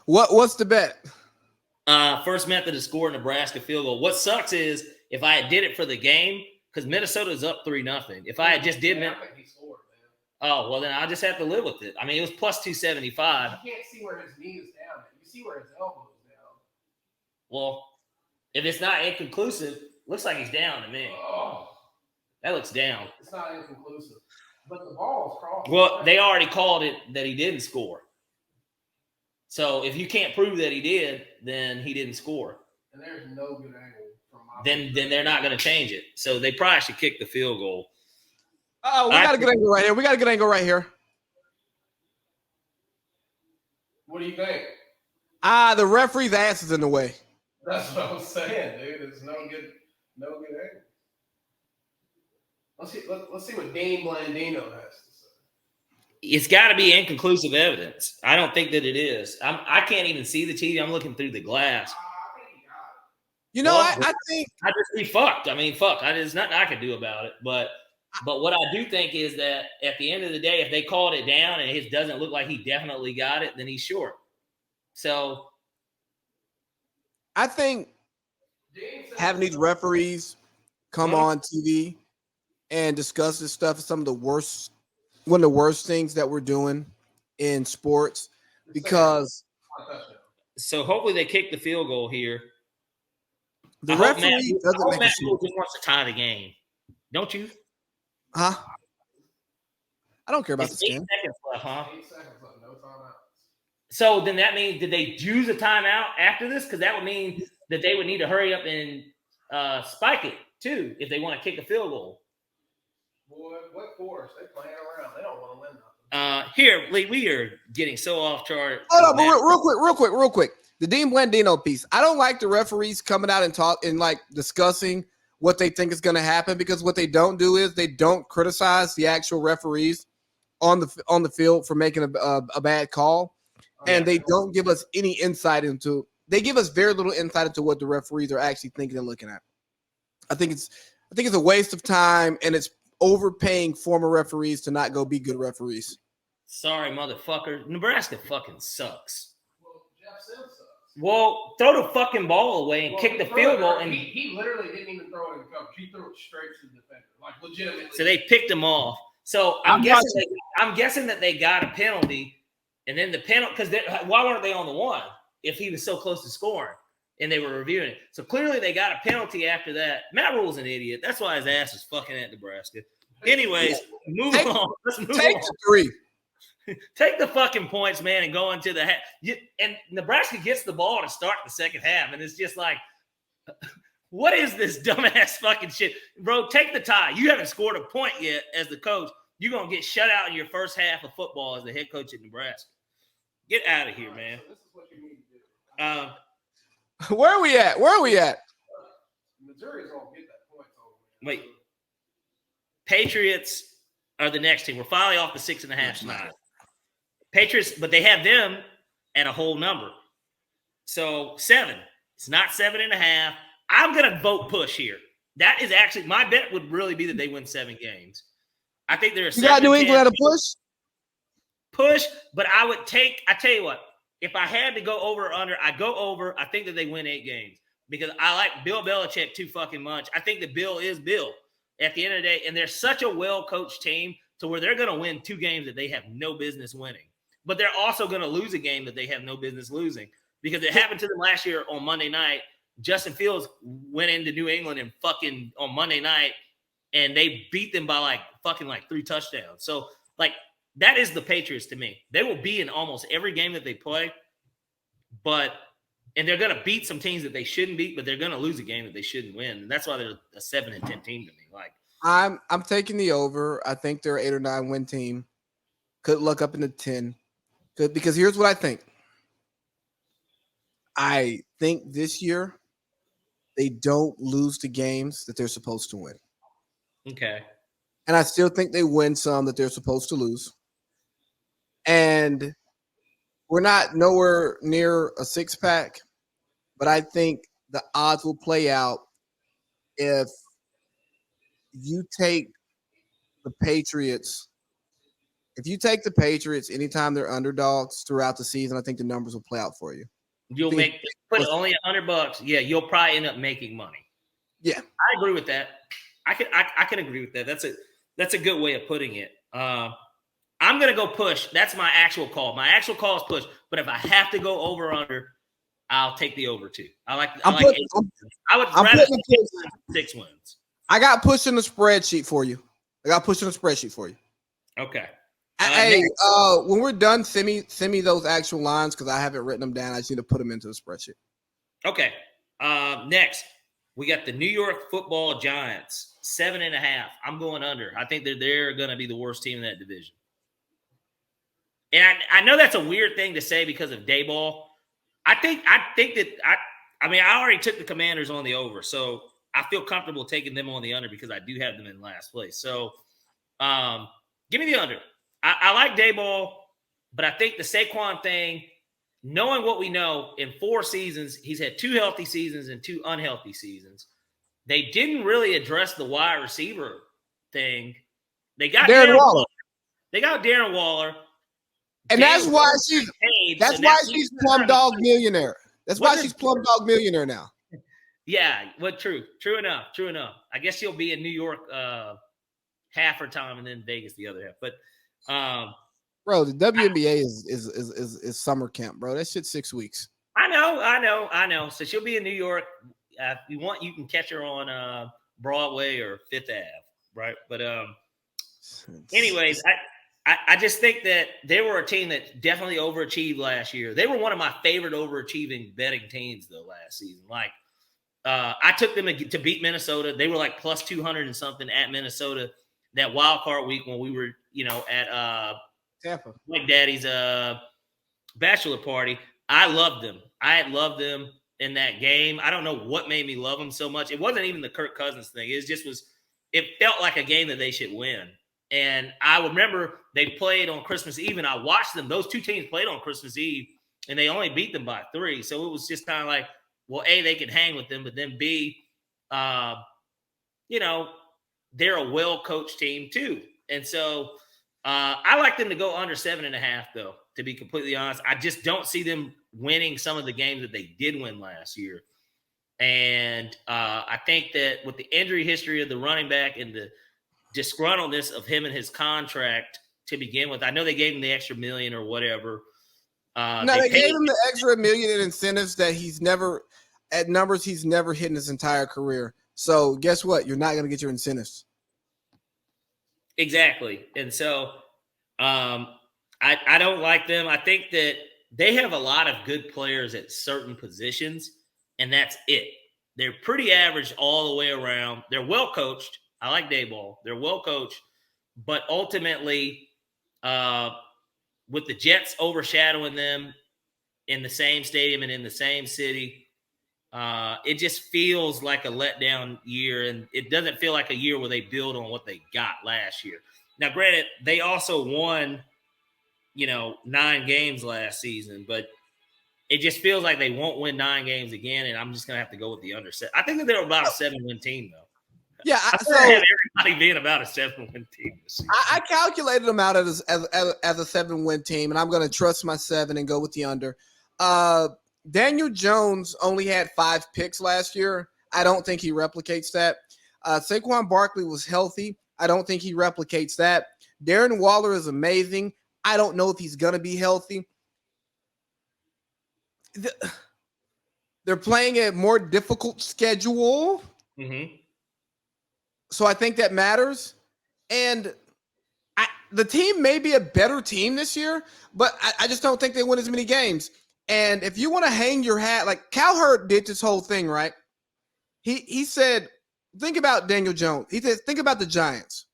What's the bet? First method to score Nebraska field goal. What sucks is if I did it for the game, because Minnesota's up 3-0. If I had just did I think he scored, man. Oh, well, then I just have to live with it. I mean, it was plus 275. You can't see where his knee is down. You see where his elbow is down. Well, if it's not inconclusive, looks like he's down to me. Oh, That looks down. it's not inconclusive. But the ball is crossed. Well, they already called it that he didn't score. So if you can't prove that he did, then he didn't score. And there's no good angle from my Then they're not going to change it. So they probably should kick the field goal. Oh, we got a good angle right here. What do you think? The referee's ass is in the way. That's what I'm saying, dude. There's no good angle. Let's see what Dean Blandino has to say. It's got to be inconclusive evidence. I don't think that it is. I can't even see the TV. I'm looking through the glass. I think he got it. I think I just be fucked. I mean, fuck. There's nothing I can do about it. But what I do think is that at the end of the day, if they called it down and it doesn't look like he definitely got it, then he's short. So I think having these referees come on TV and discuss this stuff is one of the worst things that we're doing in sports because so hopefully they kick the field goal here. The referee doesn't make Matt Rule just wants to tie the game. Don't you? Huh? I don't care about It's this 8 game. seconds left, huh? 8 seconds left, no timeout. So then that means, did they use a timeout after this? Because that would mean that they would need to hurry up and spike it too if they want to kick a field goal. Boy, what force? They playing around. They don't want to win nothing. Here, Lee, we are getting so off chart. Hold on, but real quick. The Dean Blandino piece. I don't like the referees coming out and discussing what they think is going to happen because what they don't do is they don't criticize the actual referees on the field for making a bad call, and they don't give us any insight into. They give us very little insight into what the referees are actually thinking and looking at. I think it's a waste of time, and it's overpaying former referees to not go be good referees. Sorry, motherfucker. Nebraska fucking sucks. Well, Jeff Sims sucks. Well, throw the fucking ball away and kick the field goal. And he literally didn't even throw it in coverage. He threw it straight to the defender, like legitimately. So they picked him off. So I'm guessing that they got a penalty, and then the penalty because why weren't they on the one if he was so close to scoring and they were reviewing it? So clearly they got a penalty after that. Matt Rule's an idiot. That's why his ass is fucking at Nebraska. Anyways, move on. Let's move Take on. the 3. Take the fucking points, man, and go into the half. And Nebraska gets the ball to start the second half, and it's just like, what is this dumbass fucking shit? Bro, take the tie. You haven't scored a point yet as the coach. You're going to get shut out in your first half of football as the head coach at Nebraska. Get out of here, man. This is what you need to do. Where are we at? Missouri's going to get that point over. Wait. Patriots are the next team. We're finally off the 6.5 tonight. Patriots, but they have them at a whole number. So 7. It's not 7.5. I'm going to vote push here. That is actually my bet would really be that they win 7 games. I think they're a You got New England at a push, but I would take. I tell you what, if I had to go over or under, I go over. I think that they win 8 games because I like Bill Belichick too fucking much. I think that Bill is Bill at the end of the day, and they're such a well-coached team to where they're going to win 2 games that they have no business winning. But they're also going to lose a game that they have no business losing because it happened to them last year on Monday night. Justin Fields went into New England and fucking on Monday night, and they beat them by like 3 touchdowns. So like that is the Patriots to me. They will be in almost every game that they play, and they're going to beat some teams that they shouldn't beat, but they're going to lose a game that they shouldn't win. And that's why they're a 7-10 team to me. Like I'm taking the over. I think they're 8 or 9 win team. Could look up into 10. Because here's what I think. I think this year they don't lose the games that they're supposed to win. Okay. And I still think they win some that they're supposed to lose. And we're not nowhere near a 6-pack, but I think the odds will play out if you take the Patriots. If you take the Patriots anytime they're underdogs throughout the season, I think the numbers will play out for you. You'll put only $100. Yeah, you'll probably end up making money. Yeah, I agree with that. I can agree with that. That's a good way of putting it. I'm gonna go push. That's my actual call. My actual call is push. But if I have to go over or under, I'll take the over 2. I would rather 6 wins. I got push in the spreadsheet for you. Okay. Hey, when we're done, send me those actual lines because I haven't written them down. I just need to put them into the spreadsheet. Okay. Next, we got the New York Football Giants, 7.5. I'm going under. I think they're going to be the worst team in that division. And I know that's a weird thing to say because of Dayball. I think that I already took the Commanders on the over, so I feel comfortable taking them on the under because I do have them in last place. So, give me the under. I like Dayball, but I think the Saquon thing, knowing what we know, in 4 seasons, he's had 2 healthy seasons and 2 unhealthy seasons. They didn't really address the wide receiver thing. They got Darren Waller. They got Darren Waller. And that's why she's Plum Dog Millionaire. That's why she's Plum Dog Millionaire now. Yeah, well, true enough. I guess she'll be in New York half her time and then Vegas the other half. But bro, the WNBA is summer camp, bro. That shit's 6 weeks. I know. So she'll be in New York. If you want, you can catch her on Broadway or Fifth Ave, right? But anyways, I just think that they were a team that definitely overachieved last year. They were one of my favorite overachieving betting teams though last season. Like I took them to beat Minnesota. They were like plus 200 and something at Minnesota that wild card week when we were, at Tampa. Mike Daddy's bachelor party. I loved them. I had loved them in that game. I don't know what made me love them so much. It wasn't even the Kirk Cousins thing. It felt like a game that they should win. And I remember they played on Christmas Eve, and I watched them. Those 2 teams played on Christmas Eve, and they only beat them by 3. So it was just kind of like, well, A, they could hang with them, but then B, they're a well-coached team too. And so I like them to go under 7.5, though, to be completely honest. I just don't see them winning some of the games that they did win last year. And I think that with the injury history of the running back and disgruntledness of him and his contract to begin with. I know they gave him the extra $1 million or whatever. No, they gave him the extra $1 million in incentives that he's never hit in his entire career. So guess what? You're not going to get your incentives. Exactly. And so I don't like them. I think that they have a lot of good players at certain positions, and that's it. They're pretty average all the way around. They're well coached. I like Dayball. They're well coached, but ultimately, with the Jets overshadowing them in the same stadium and in the same city, it just feels like a letdown year, and it doesn't feel like a year where they build on what they got last year. Now, granted, they also won, 9 games last season, but it just feels like they won't win 9 games again, and I'm just going to have to go with the under. I think that they're about a 7-win team, though. Yeah, I have everybody being about a 7-win team this season. I calculated them out as a 7-win team, and I'm going to trust my 7 and go with the under. Daniel Jones only had 5 picks last year. I don't think he replicates that. Saquon Barkley was healthy. I don't think he replicates that. Darren Waller is amazing. I don't know if he's going to be healthy. They're playing a more difficult schedule. Mm-hmm. So I think that matters. And the team may be a better team this year, but I just don't think they win as many games. And if you want to hang your hat, like Cowherd did this whole thing, right? He said, think about Daniel Jones. He said, think about the Giants.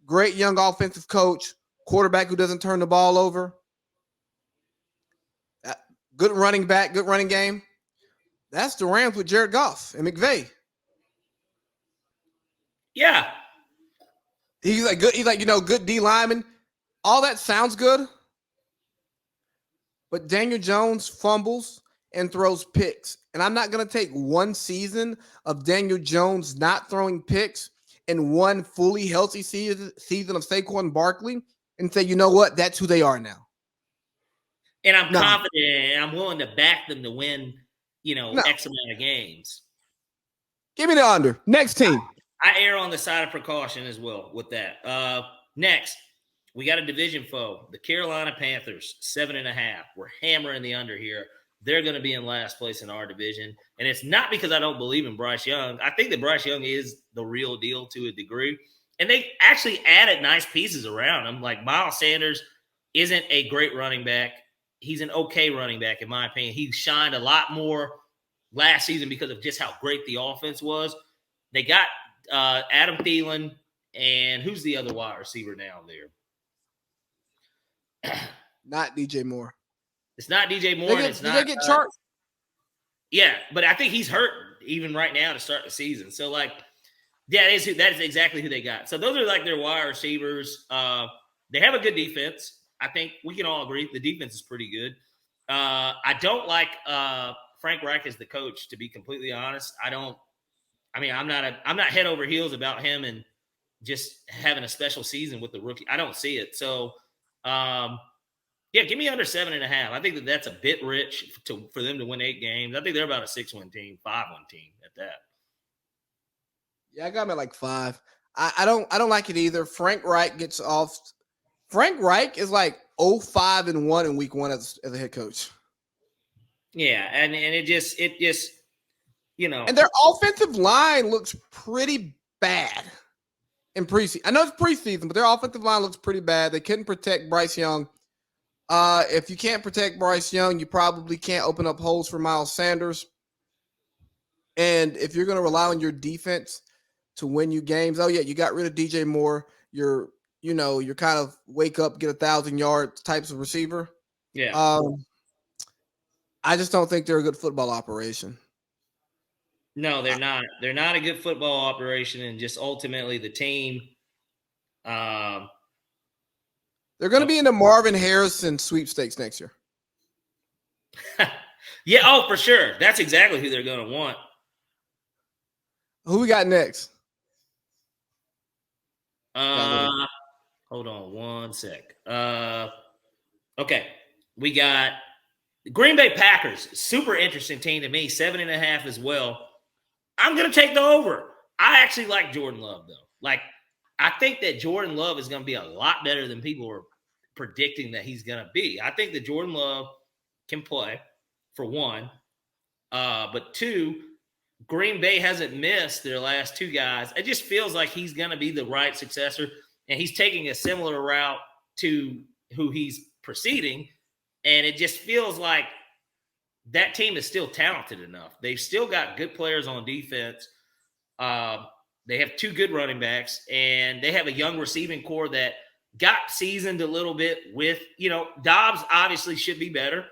Great young offensive coach, quarterback who doesn't turn the ball over. Good running back, good running game. That's the Rams with Jared Goff and McVay. Yeah. He's like good. He's like, good D lineman. All that sounds good. But Daniel Jones fumbles and throws picks. And I'm not going to take one season of Daniel Jones not throwing picks and one fully healthy season of Saquon Barkley and say, you know what? That's who they are now. And I'm confident and I'm willing to back them to win, X amount of games. Give me the under. Next team. I err on the side of precaution as well with that. Next, we got a division foe, the Carolina Panthers, 7.5. We're hammering the under here. They're going to be in last place in our division. And it's not because I don't believe in Bryce Young. I think that Bryce Young is the real deal to a degree. And they actually added nice pieces around him. Like Miles Sanders isn't a great running back. He's an okay running back, in my opinion. He shined a lot more last season because of just how great the offense was. They got Adam Thielen, and who's the other wide receiver down there? Not DJ Moore. It's not DJ Moore. Did they get charged? Yeah, but I think he's hurt even right now to start the season. So, that is exactly who they got. So those are like their wide receivers. They have a good defense. I think we can all agree the defense is pretty good. I don't like Frank Reich as the coach, to be completely honest. I'm not head over heels about him and just having a special season with the rookie. I don't see it. So, give me under 7.5. I think that that's a bit rich for them to win 8 games. I think they're about a 6-win team, 5-win team at that. Yeah, I got them at like 5. I don't like it either. Frank Reich gets off. Frank Reich is like 0-5-1 in week 1 as a head coach. Yeah, and it just And their offensive line looks pretty bad in preseason. I know it's preseason, but their offensive line looks pretty bad. They couldn't protect Bryce Young. If you can't protect Bryce Young, you probably can't open up holes for Miles Sanders. And if you're going to rely on your defense to win you games, you got rid of DJ Moore. You're kind of wake up, get 1,000 yards types of receiver. Yeah. I just don't think they're a good football operation. No, they're not. They're not a good football operation, and just ultimately the team. They're going to be in the Marvin Harrison sweepstakes next year. Yeah, oh, for sure. That's exactly who they're going to want. Who we got next? Hold on one sec. Okay, we got the Green Bay Packers. Super interesting team to me. 7.5 as well. I'm going to take the over. I actually like Jordan Love, though. I think that Jordan Love is going to be a lot better than people are predicting that he's going to be. I think that Jordan Love can play, for one. But two, Green Bay hasn't missed their last two guys. It just feels like he's going to be the right successor, and he's taking a similar route to who he's preceding, and it just feels like that team is still talented enough. They've still got good players on defense. They have two good running backs, and they have a young receiving core that got seasoned a little bit with, Dobbs obviously should be better,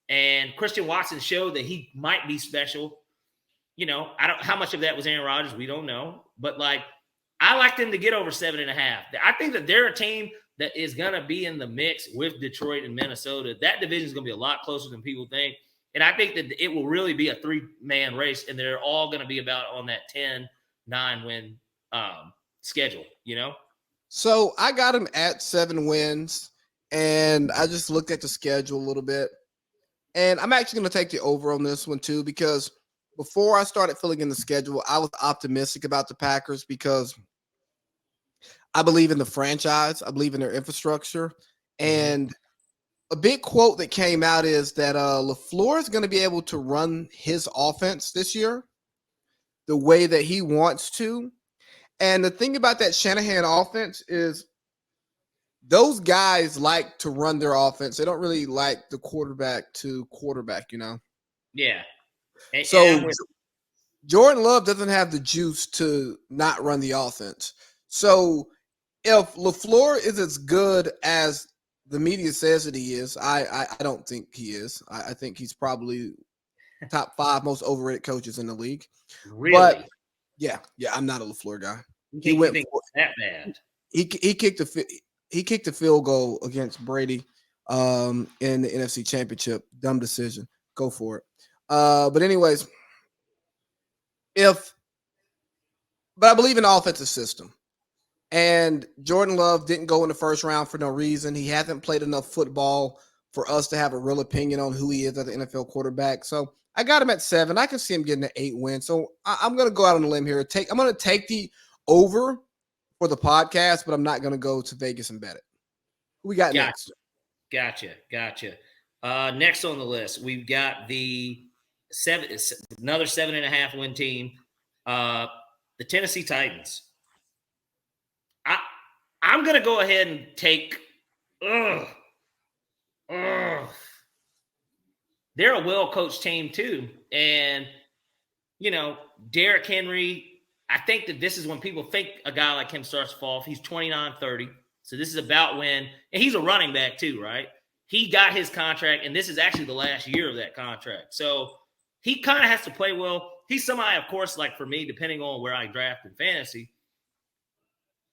and Christian Watson showed that he might be special. How much of that was Aaron Rodgers, we don't know, but I like them to get over 7.5. I think that they're a team that is going to be in the mix with Detroit and Minnesota. That division is going to be a lot closer than people think. And I think that it will really be a 3-man race, and they're all going to be about on that 10-9 win schedule, So I got him at 7 wins, and I just looked at the schedule a little bit. And I'm actually going to take the over on this one too, because before I started filling in the schedule, I was optimistic about the Packers because I believe in the franchise. I believe in their infrastructure. And a big quote that came out is that LaFleur is going to be able to run his offense this year the way that he wants to. And the thing about that Shanahan offense is those guys like to run their offense. They don't really like the quarterback to quarterback, Yeah. So Jordan Love doesn't have the juice to not run the offense. So if LaFleur is as good as the media says that he is, I don't think he is. I think he's probably top 5 most overrated coaches in the league. Really? But yeah, I'm not a LaFleur guy. He went that bad. He kicked the field goal against Brady in the NFC Championship. Dumb decision. Go for it. But anyways, but I believe in the offensive system. And Jordan Love didn't go in the first round for no reason. He hasn't played enough football for us to have a real opinion on who he is as an NFL quarterback. So I got him at 7. I can see him getting an 8 win. So I'm going to go out on a limb here. I'm going to take the over for the podcast, but I'm not going to go to Vegas and bet it. Who we got next? Gotcha. Next on the list, we've got another 7.5 win team, the Tennessee Titans. I'm going to go ahead and take they're a well-coached team too. And, Derrick Henry, I think that this is when people think a guy like him starts to fall off. He's 29-30. So this is about when – and he's a running back too, right? He got his contract, and this is actually the last year of that contract. So he kind of has to play well. He's somebody, of course, like for me, depending on where I draft in fantasy,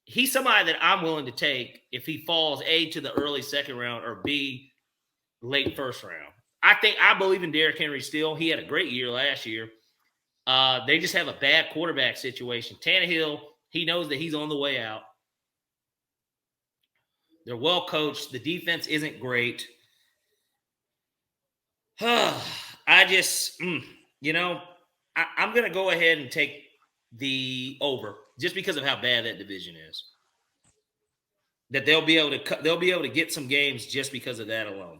he's somebody that I'm willing to take if he falls A, to the early second round, or B, late first round. I believe in Derrick Henry still. He had a great year last year. They just have a bad quarterback situation. Tannehill, he knows that he's on the way out. They're well coached. The defense isn't great. I'm going to go ahead and take the over just because of how bad that division is. That they'll be able to get some games just because of that alone.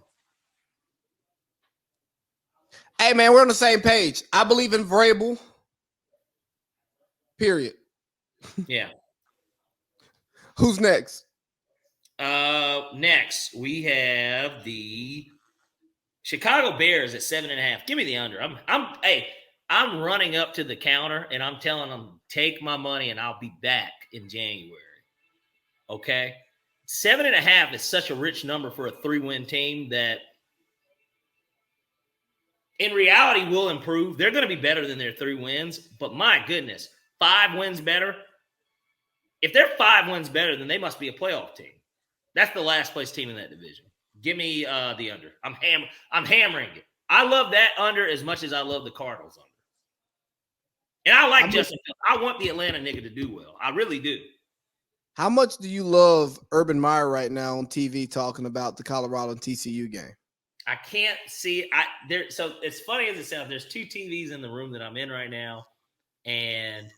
Hey man, we're on the same page. I believe in Vrabel. Period. Yeah. Who's next? Next we have the Chicago Bears at 7.5. Give me the under. I'm running up to the counter and I'm telling them, take my money and I'll be back in January. Okay. 7.5 is such a rich number for a 3-win team that in reality will improve. They're going to be better than their 3 wins, but my goodness, 5 wins better. If they're 5 wins better, then they must be a playoff team. That's the last place team in that division. Give me the under. I'm hammering it. I love that under as much as I love the Cardinals under. And I like Justin Fields. I want the Atlanta nigga to do well. I really do. How much do you love Urban Meyer right now on TV talking about the Colorado and TCU game? I can't see so it's funny as it sounds, there's 2 TVs in the room that I'm in right now, and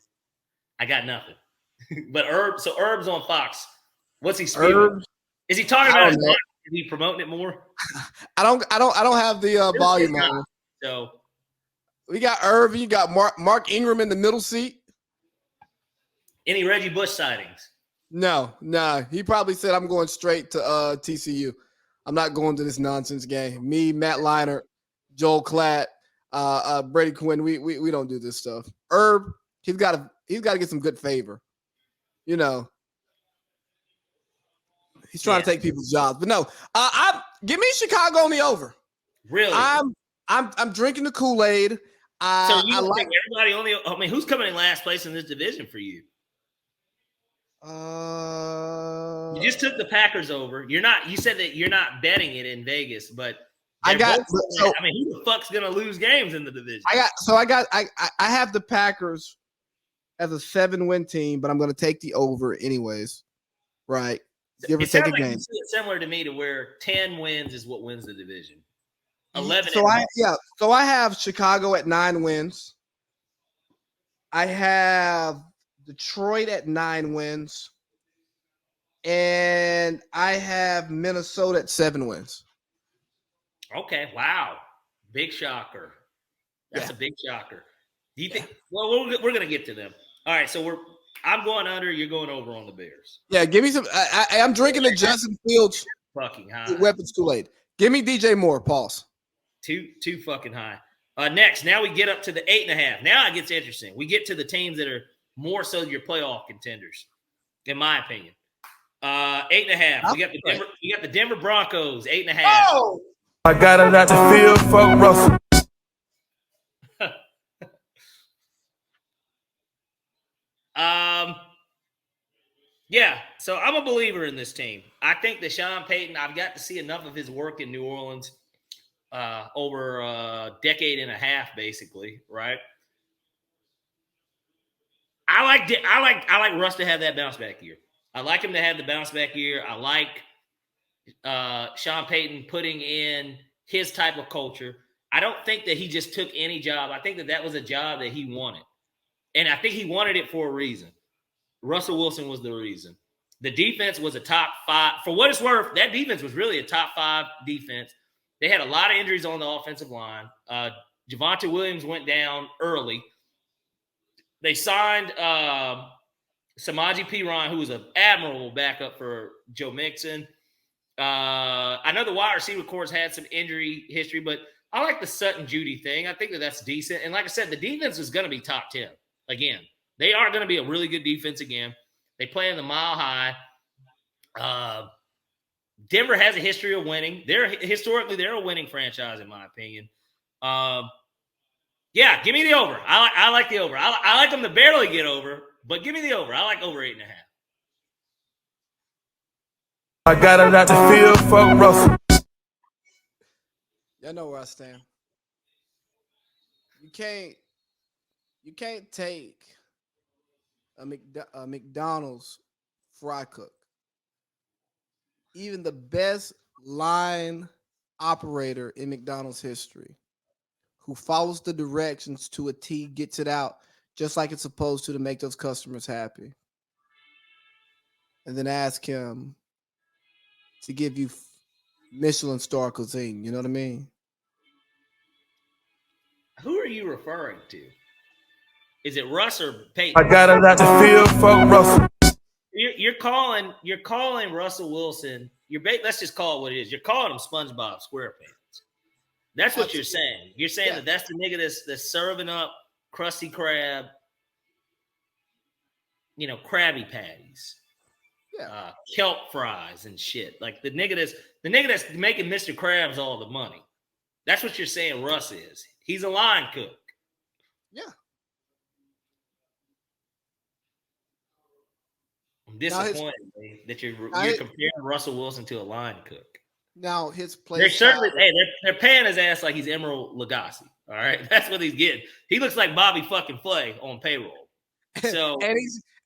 I got nothing. But Herb's on Fox. What's he spewing? Herb, Is he talking I about don't his know. life? Is he promoting it more? I don't have the volume It's not. on. So We got Irvin. You got Mark Ingram in the middle seat. any Reggie Bush sightings? No. He probably said, I'm going straight to TCU. I'm not going to this nonsense game. Me, Matt Leinart, Joel Klatt, Brady Quinn, we don't do this stuff. Herb, he's got to get some good favor. You know, he's trying to take people's jobs. But no, give me Chicago on the over. Really? I'm drinking the Kool-Aid. So you I like think everybody on the? I mean, who's coming in last place in this division for you? You just took the Packers over. You're not. You said that you're not betting it in Vegas, but I mean, who the fuck's gonna lose games in the division? I have the Packers as a 7-win team, but I'm going to take the over anyways. Right? Give or take a game. It's similar to me to where 10 wins is what wins the division. 11. So I have Chicago at 9 wins. I have Detroit at 9 wins. And I have Minnesota at 7 wins. Okay. Wow. Big shocker. That's a big shocker. Do you think? Well, we're going to get to them. All right. So I'm going under. You're going over on the Bears. Yeah. Give me some. I'm drinking the Justin Fields fucking high. Weapons Kool-Aid. Give me DJ Moore. Pause. Too fucking high. Next, now we get up to the 8.5. Now it gets interesting. We get to the teams that are more so your playoff contenders, in my opinion. 8.5. We got the Denver Broncos, 8.5. Oh! I got a lot to feel for Russell. Yeah, so I'm a believer in this team. I think that Sean Payton, I've got to see enough of his work in New Orleans over a decade and a half, basically, right? I like Russ to have that bounce back year. I like him to have the bounce back year. I like Sean Payton putting in his type of culture. I don't think that he just took any job. I think that was a job that he wanted. And I think he wanted it for a reason. Russell Wilson was the reason. The defense was a top 5. For what it's worth, that defense was really a top 5 defense. They had a lot of injuries on the offensive line. Javonte Williams went down early. They signed Samaje Perine, who was an admirable backup for Joe Mixon. I know the wide receiver corps had some injury history, but I like the Sutton Judy thing. I think that's decent. And like I said, the defense is going to be top 10 again. They are going to be a really good defense again. They play in the Mile High. Denver has a history of winning. They're a winning franchise, in my opinion. Yeah, give me the over. I like the over. I like them to barely get over, but give me the over. I like over 8.5. I got a lot to feel for Russell. Y'all know where I stand. You can't take a McDonald's fry cook, even the best line operator in McDonald's history, who follows the directions to a T, gets it out just like it's supposed to make those customers happy, and then ask him to give you Michelin star cuisine. You know what I mean? Who are you referring to? Is it Russ or Peyton? I got a lot to feel for Russell. You're calling Russell Wilson. Let's just call it what it is. You're calling him SpongeBob SquarePants. That's what you're saying. You're saying that's the nigga that's serving up Krusty Krab, Krabby Patties, kelp fries and shit. Like the nigga that's making Mr. Krabs all the money. That's what you're saying Russ is. He's a line cook. Yeah. I'm disappointed that you're comparing Russell Wilson to a line cook. Now his play. They're paying his ass like he's Emeril Lagasse. All right, that's what he's getting. He looks like Bobby fucking Flay on payroll. So and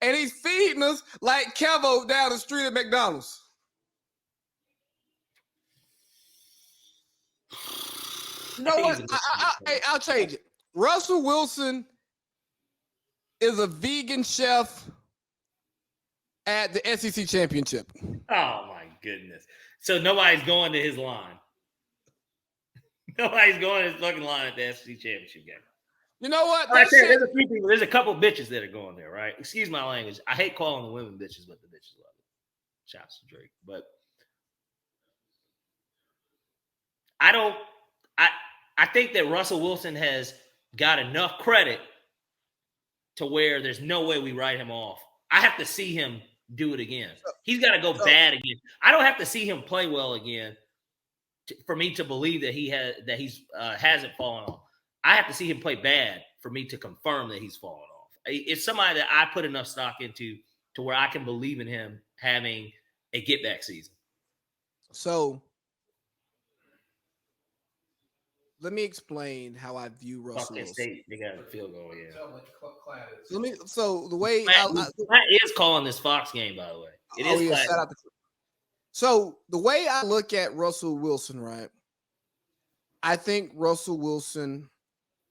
he's feeding us like Kevo down the street at McDonald's. You know what? I'll change it. Russell Wilson is a vegan chef at the SEC championship. Oh my goodness! So nobody's going to his line. Nobody's going to his fucking line at the SEC championship game. You know what? Like I said, there's a few people. There's a couple bitches that are going there, right? Excuse my language. I hate calling the women bitches, but the bitches love it. Shouts to Drake. But I think that Russell Wilson has got enough credit to where there's no way we write him off. I have to see him do it again. He's got to go bad again. I don't have to see him play well again for me to believe that he's hasn't fallen off. I have to see him play bad for me to confirm that he's fallen off. It's somebody that I put enough stock into to where I can believe in him having a get-back season. So let me explain how I view Russell Wilson. State, they got a field goal, yeah. So the way Matt is calling this Fox game, by the way. It is. Yeah, shout out to. So the way I look at Russell Wilson, right? I think Russell Wilson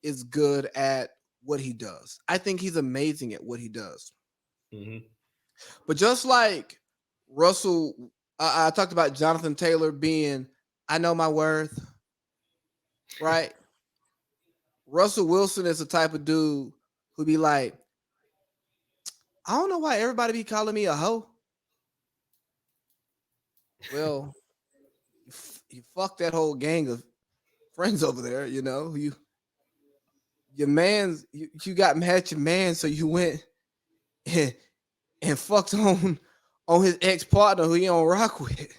is good at what he does. I think he's amazing at what he does. Mm-hmm. But just like Russell, I talked about Jonathan Taylor being, I know my worth, right? Russell Wilson is the type of dude who be like, I don't know why everybody be calling me a hoe. Well, you fuck that whole gang of friends over there, you know. You got mad at your man, so you went and fucked on his ex-partner who he don't rock with.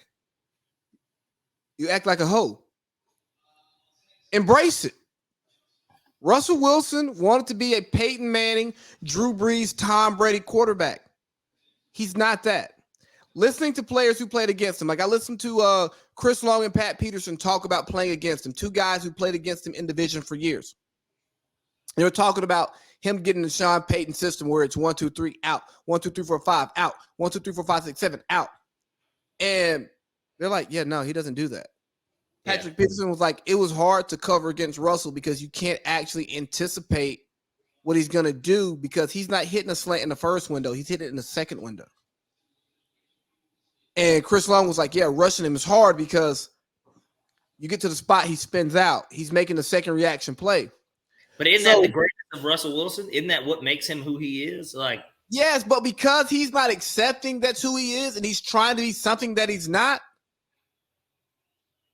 You act like a hoe. Embrace it. Russell Wilson wanted to be a Peyton Manning, Drew Brees, Tom Brady quarterback. He's not that. Listening to players who played against him, like I listened to Chris Long and Pat Peterson talk about playing against him, two guys who played against him in division for years. They were talking about him getting the Sean Payton system where it's 1, 2, 3 out, 1, 2, 3, 4, 5 out, 1, 2, 3, 4, 5, 6, 7 out. And they're like, yeah, no, he doesn't do that. Patrick Peterson was like, it was hard to cover against Russell because you can't actually anticipate what he's going to do because he's not hitting a slant in the first window. He's hitting it in the second window. And Chris Long was like, yeah, rushing him is hard because you get to the spot, he spins out. He's making the second reaction play. But isn't that the greatness of Russell Wilson? Isn't that what makes him who he is? Like, yes, but because he's not accepting that's who he is and he's trying to be something that he's not.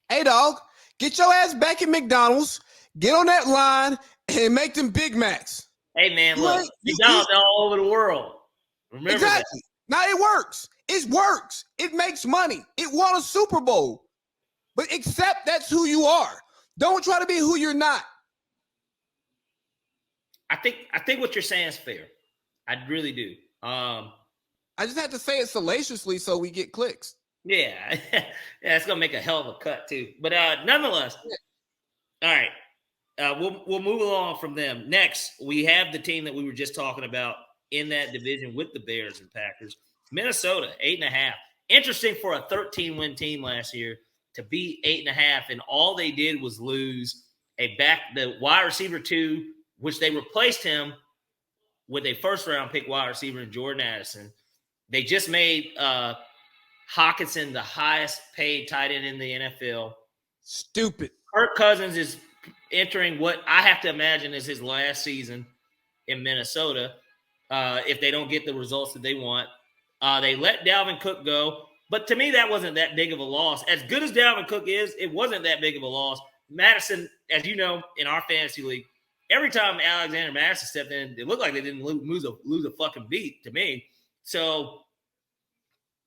Hey, dog, get your ass back at McDonald's, get on that line, and make them Big Macs. Hey, man, look, McDonald's all over the world. Remember exactly. that. Now, it works. It works. It makes money. It won a Super Bowl. But accept that's who you are. Don't try to be who you're not. I think what you're saying is fair. I really do. I just had to say it salaciously so we get clicks. Yeah. Yeah, it's gonna make a hell of a cut too. But nonetheless, all right. We'll move along from them. Next, we have the team that we were just talking about in that division with the Bears and Packers. Minnesota, 8.5. Interesting for a 13-win team last year to beat 8.5, and all they did was lose the wide receiver 2, which they replaced him with a first-round pick wide receiver in Jordan Addison. They just made Hawkinson the highest-paid tight end in the NFL. Stupid. Kirk Cousins is entering what I have to imagine is his last season in Minnesota if they don't get the results that they want. They let Dalvin Cook go, but to me, that wasn't that big of a loss. As good as Dalvin Cook is, it wasn't that big of a loss. Madison, as you know, in our fantasy league, every time Alexander Madison stepped in, it looked like they didn't lose a fucking beat to me. So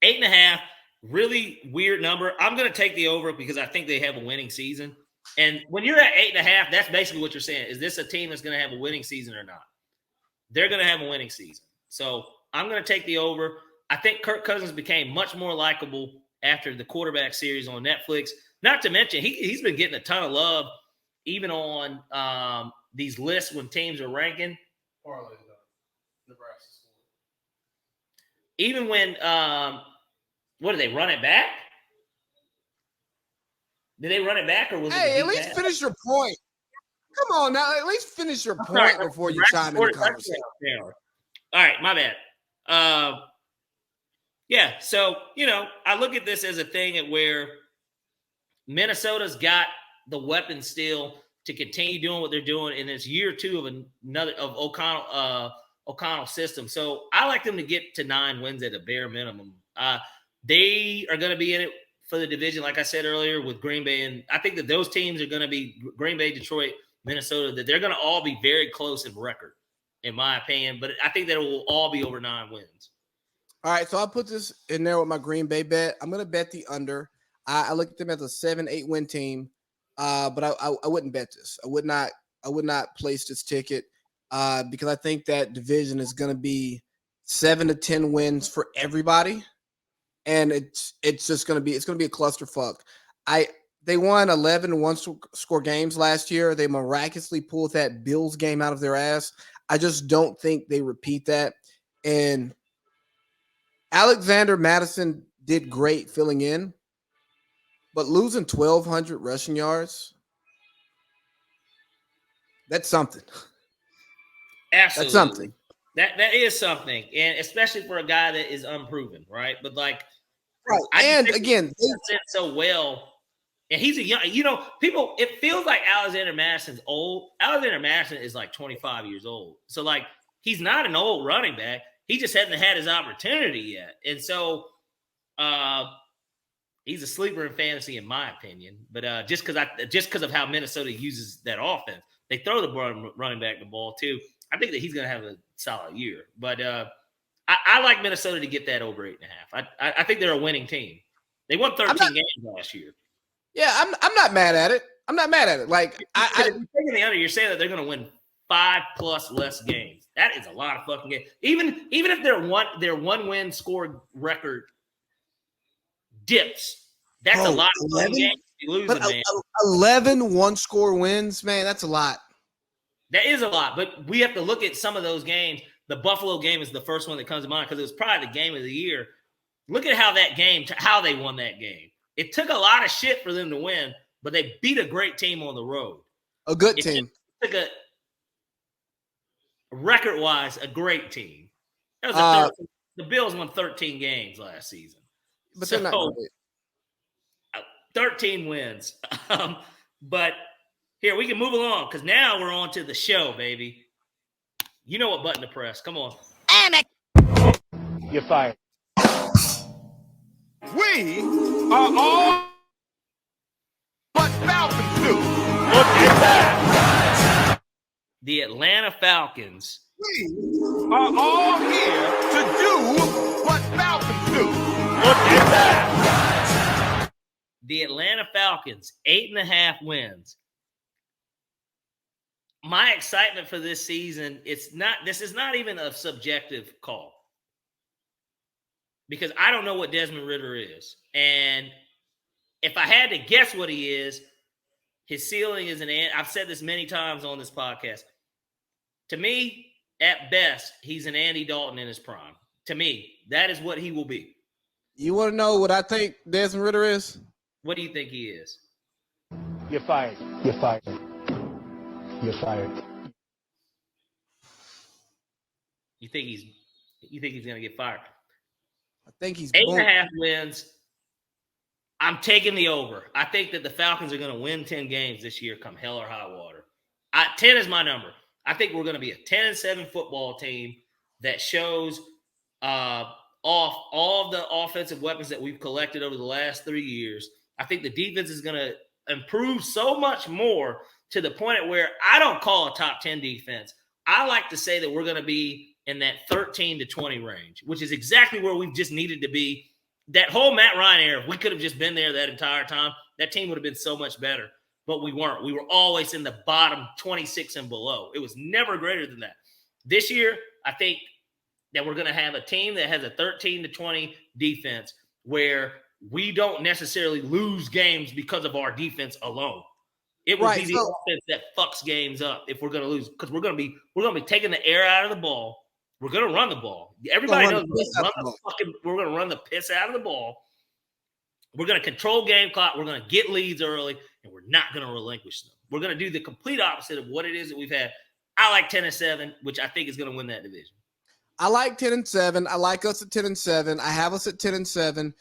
8.5, really weird number. I'm going to take the over because I think they have a winning season. And when you're at 8.5, that's basically what you're saying. Is this a team that's going to have a winning season or not? They're going to have a winning season. So I'm going to take the over. I think Kirk Cousins became much more likable after the quarterback series on Netflix. Not to mention, he's been getting a ton of love, even on these lists when teams are ranking. Nebraska. Even when, what did they run it back? Did they run it back or was it? Hey, at least finish your point. Come on now, at least finish your point before you chime in the conversation. All right, my bad. Yeah. So, I look at this as a thing where Minnesota's got the weapons still to continue doing what they're doing, and it's year 2 of O'Connell's system. So I like them to get to 9 wins at a bare minimum. They are going to be in it for the division, like I said earlier, with Green Bay, and I think that those teams are going to be Green Bay, Detroit, Minnesota. That they're going to all be very close in record, in my opinion. But I think that it will all be over 9 wins. All right, so I'll put this in there with my Green Bay bet. I'm going to bet the under. I look at them as a 7-8 win team, but I wouldn't bet this. I would not place this ticket because I think that division is going to be 7 to 10 wins for everybody, and it's just going to be a clusterfuck. They won 11 one-score games last year. They miraculously pulled that Bills game out of their ass. I just don't think they repeat that. And Alexander Madison did great filling in, but losing 1,200 rushing yards, that's something. Absolutely. That's something. That is something, and especially for a guy that is unproven, right? But right. And again, he so well, and he's a young. People. It feels like Alexander Madison's old. Alexander Madison is like 25 years old, so he's not an old running back. He just hasn't had his opportunity yet, and so he's a sleeper in fantasy, in my opinion. But just because of how Minnesota uses that offense, they throw the running back the ball too. I think that he's going to have a solid year. But I like Minnesota to get that over 8.5. I think they're a winning team. They won 13 games last year. Yeah, I'm not mad at it. I'm not mad at it. If you're taking the under, you're saying that they're going to win 5+ less games. That is a lot of fucking games. Even if their one win score record dips, that's a lot of fucking games you losing, man. 11 one-score wins, man, that's a lot. That is a lot, but we have to look at some of those games. The Buffalo game is the first one that comes to mind because it was probably the game of the year. Look at how they won that game. It took a lot of shit for them to win, but they beat a great team on the road. A good team. It took record-wise, a great team. That was the Bills won 13 games last season. But they're not great. 13 wins. But here, we can move along because now we're on to the show, baby. You know what button to press. Come on. You're fired. We are all what Falcons do. Look at that. The Atlanta Falcons. We are all here to do what Falcons do. Look at that. The Atlanta Falcons, 8.5 wins. My excitement for this season, this is not even a subjective call. Because I don't know what Desmond Ridder is. And if I had to guess what he is, his ceiling is I've said this many times on this podcast. To me, at best, he's an Andy Dalton in his prime. To me, that is what he will be. You want to know what I think Desmond Ridder is? What do you think he is? You're fired. You're fired. You're fired. You think he's going to get fired? I think he's 8.5 wins. I'm taking the over. I think that the Falcons are going to win 10 games this year, come hell or high water. 10 is my number. I think we're going to be a 10-7 football team that shows off all of the offensive weapons that we've collected over the last 3 years. I think the defense is going to improve so much more to the point at where I don't call a top 10 defense. I like to say that we're going to be in that 13 to 20 range, which is exactly where we've just needed to be. That whole Matt Ryan era, if we could have just been there that entire time, that team would have been so much better. But we weren't. We were always in the bottom 26 and below. It was never greater than that. This year, I think that we're going to have a team that has a 13 to 20 defense where we don't necessarily lose games because of our defense alone. It will be the offense that fucks games up if we're going to lose, because we're going to be taking the air out of the ball. We're going to run the ball. Everybody knows we're going to run the piss out of the ball. We're going to control game clock. We're going to get leads early, and we're not going to relinquish them. We're going to do the complete opposite of what it is that we've had. I like 10-7, which I think is going to win that division. I like 10-7. I like us at 10-7. I have us at 10-7.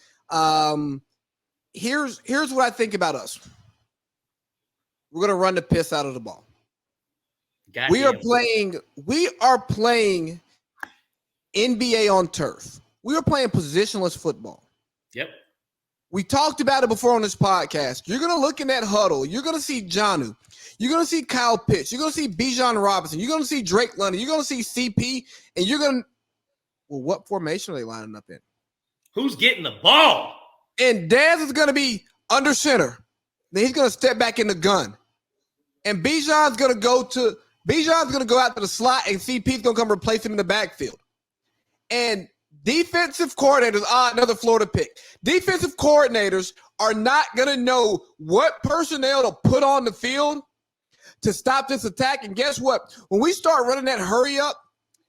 Here's what I think about us. We're gonna run the piss out of the ball. We are playing NBA on turf. We are playing positionless football. Yep. We talked about it before on this podcast. You're going to look in that huddle. You're going to see Jonnu. You're going to see Kyle Pitts. You're going to see Bijan Robinson. You're going to see Drake London. You're going to see CP. And you're going to – well, what formation are they lining up in? Who's getting the ball? And Dez is going to be under center. Then he's going to step back in the gun. And Bijan's going to go out to the slot, and CP's going to come replace him in the backfield. And defensive coordinators, another Florida pick. Defensive coordinators are not going to know what personnel to put on the field to stop this attack. And guess what? When we start running that hurry up,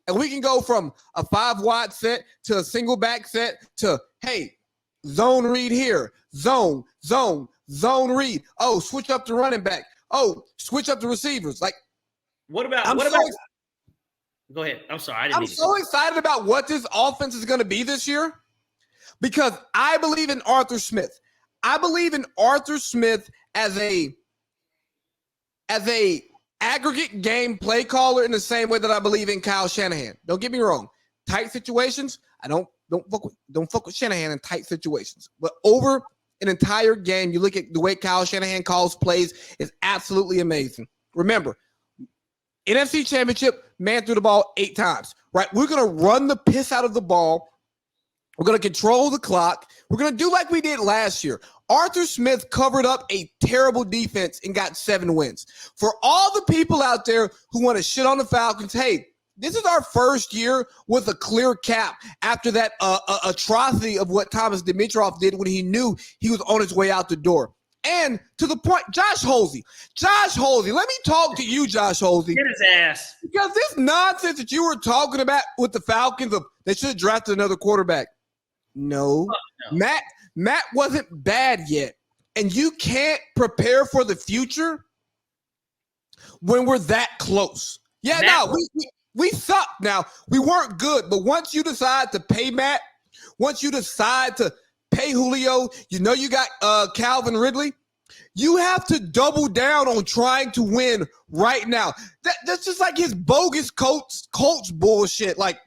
and we can go from a 5-wide set to a single back set to, hey, zone read here, zone read. Oh, switch up the running back. Oh, switch up the receivers. Like, What about? Go ahead. I'm sorry. I'm so excited about what this offense is going to be this year because I believe in Arthur Smith. I believe in Arthur Smith as a aggregate game play caller in the same way that I believe in Kyle Shanahan. Don't get me wrong. Tight situations, I don't fuck with Shanahan in tight situations. But over an entire game, you look at the way Kyle Shanahan calls plays, is absolutely amazing. Remember, NFC Championship, man threw the ball 8 times, right? We're going to run the piss out of the ball. We're going to control the clock. We're going to do like we did last year. Arthur Smith covered up a terrible defense and got 7 wins. For all the people out there who want to shit on the Falcons, hey, this is our first year with a clear cap after that atrocity of what Thomas Dimitroff did when he knew he was on his way out the door. And to the point, Josh Holsey, let me talk to you, Josh Holsey. Get his ass. Because this nonsense that you were talking about with the Falcons, they should have drafted another quarterback. No. Matt wasn't bad yet. And you can't prepare for the future when we're that close. Yeah, we sucked now. We weren't good. But once you decide to pay Matt, once you decide to pay Julio, you got Calvin Ridley, you have to double down on trying to win right now. That's just like his bogus Colts bullshit. Like,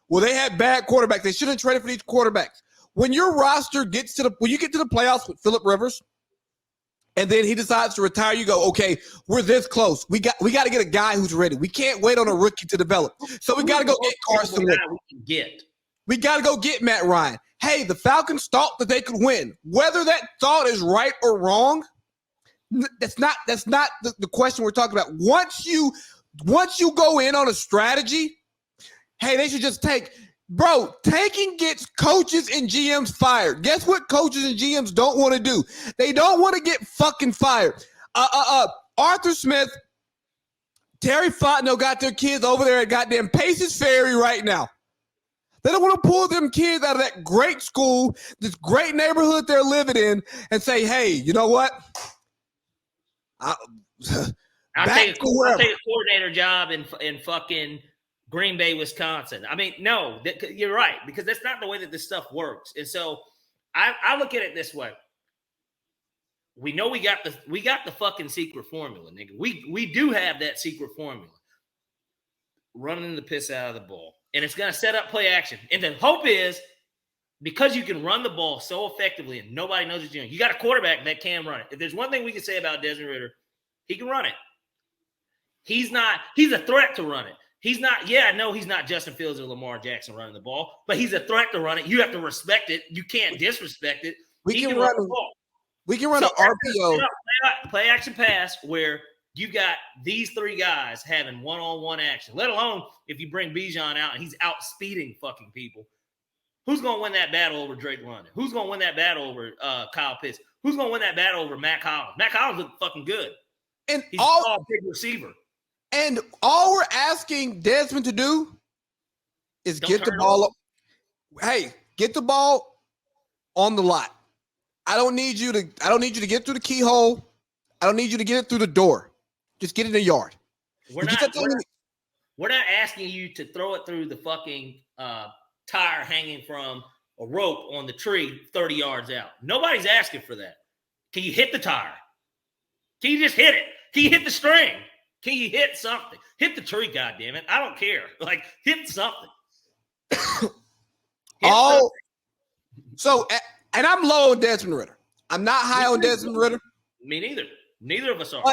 well, they had bad quarterbacks. They shouldn't have traded for these quarterbacks. When your roster when you get to the playoffs with Phillip Rivers, and then he decides to retire, you go, okay, we're this close. We got to get a guy who's ready. We can't wait on a rookie to develop. So we got to go get Carson Wentz. We got to go get Matt Ryan. Hey, the Falcons thought that they could win. Whether that thought is right or wrong, that's not the question we're talking about. Once you go in on a strategy, hey, they should just take. Bro, tanking gets coaches and GMs fired. Guess what coaches and GMs don't want to do? They don't want to get fucking fired. Arthur Smith, Terry Fontenot got their kids over there at goddamn Paces Ferry right now. They don't want to pull them kids out of that great school, this great neighborhood they're living in, and say, hey, you know what? I'll take a coordinator job in fucking Green Bay, Wisconsin. I mean, no, you're right, because that's not the way that this stuff works. And so I look at it this way. We know we got the fucking secret formula, nigga. We do have that secret formula. Running the piss out of the ball. And it's going to set up play action. And the hope is, because you can run the ball so effectively and nobody knows what you're doing, you got a quarterback that can run it. If there's one thing we can say about Desmond Ridder, he can run it. He's a threat to run it. He's not Justin Fields or Lamar Jackson running the ball, but he's a threat to run it. You have to respect it. You can't disrespect it. We can run the ball. We can run an RPO. Play action pass where you got these 3 guys having one-on-one action, let alone if you bring Bijan out and he's out speeding fucking people. Who's going to win that battle over Drake London? Who's going to win that battle over Kyle Pitts? Who's going to win that battle over Matt Collins? Matt Collins looks fucking good. And he's a big receiver. And all we're asking Desmond to do is get the ball up. Hey, get the ball on the lot. I don't need you to get through the keyhole. I don't need you to get it through the door. Just get in the yard. We're not asking you to throw it through the fucking tire hanging from a rope on the tree 30 yards out. Nobody's asking for that. Can you hit the tire? Can you just hit it? Can you hit the string? Can you hit something? Hit the tree, goddammit. I don't care. Like, hit something. So, and I'm low on Desmond Ridder. I'm not high on Desmond Ridder. Me neither. Neither of us are.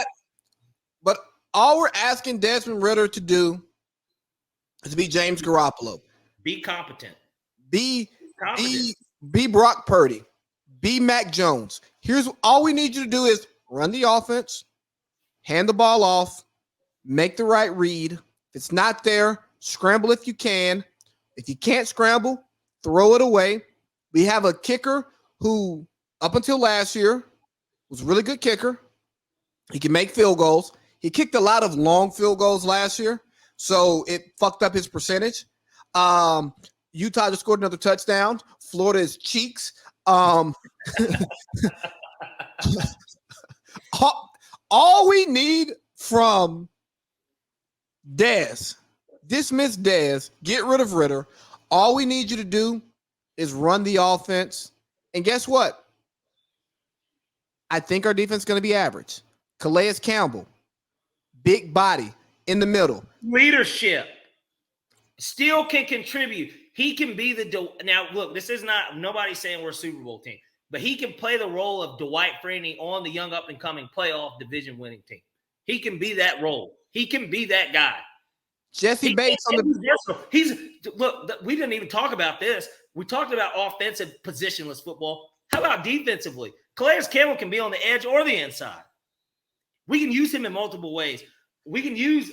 But all we're asking Desmond Ridder to do is be James Garoppolo. Be competent. Be Brock Purdy. Be Mac Jones. Here's all we need you to do is run the offense, hand the ball off, make the right read. If it's not there, scramble if you can. If you can't scramble, throw it away. We have a kicker who, up until last year, was a really good kicker. He can make field goals. He kicked a lot of long field goals last year, so it fucked up his percentage. Utah just scored another touchdown. Florida is cheeks. All we need from Dez, dismiss Dez, get rid of Ridder. All we need you to do is run the offense. And guess what? I think our defense is going to be average. Calais Campbell, big body in the middle. Leadership. Still can contribute. He can be now, look, this is not, nobody's saying we're a Super Bowl team, but he can play the role of Dwight Freeney on the young up-and-coming playoff division-winning team. He can be that role. He can be that guy. Jesse Bates on the look, we didn't even talk about this. We talked about offensive positionless football. How about defensively? Calais Campbell can be on the edge or the inside. We can use him in multiple ways. We can use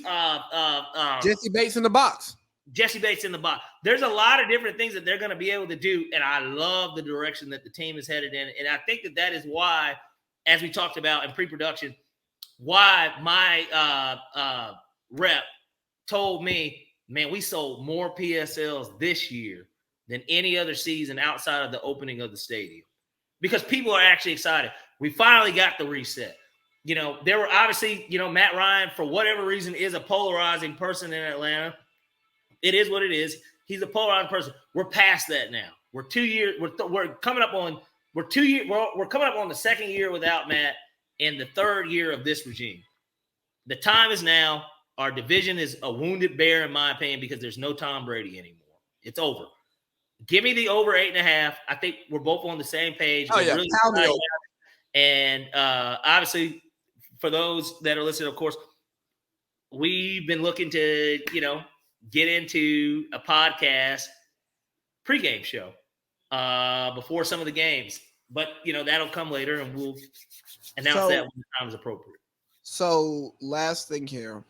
Jesse Bates in the box. Jesse Bates in the box. There's a lot of different things that they're going to be able to do, and I love the direction that the team is headed in. And I think that is why, as we talked about in pre-production, why my rep told me, man, we sold more PSLs this year than any other season outside of the opening of the stadium, because people are actually excited. We finally got the reset. You know, there were obviously, you know, Matt Ryan, for whatever reason, is a polarizing person in Atlanta. It is what it is. He's a polarizing person. We're past that now. We're 2 years. We're coming up on. We're 2 years. We're coming up on the second year without Matt and the third year of this regime. The time is now. Our division is a wounded bear, in my opinion, because there's no Tom Brady anymore. It's over. Give me the over 8.5. I think we're both on the same page. Oh, yeah. Really, and obviously, for those that are listening, of course, we've been looking to, you know, get into a podcast pregame show before some of the games. But, you know, that'll come later, and we'll announce that when the time is appropriate. So last thing here.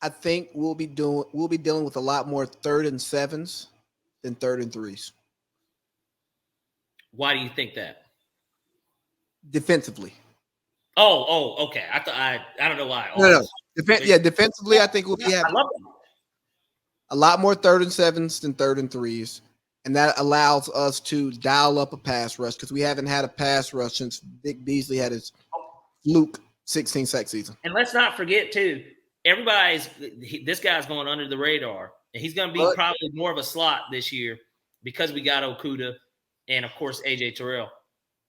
I think we'll be dealing with a lot more 3rd and 7s than 3rd and 3s. Why do you think that? Defensively. Oh, okay. I don't know why. No. Defensively, I think we'll be having a lot more 3rd and 7s than 3rd and 3s. And that allows us to dial up a pass rush, because we haven't had a pass rush since Vic Beasley had his fluke 16-sack season. And let's not forget, too, this guy's going under the radar, and he's going to be probably more of a slot this year because we got Okudah and, of course, A.J. Terrell.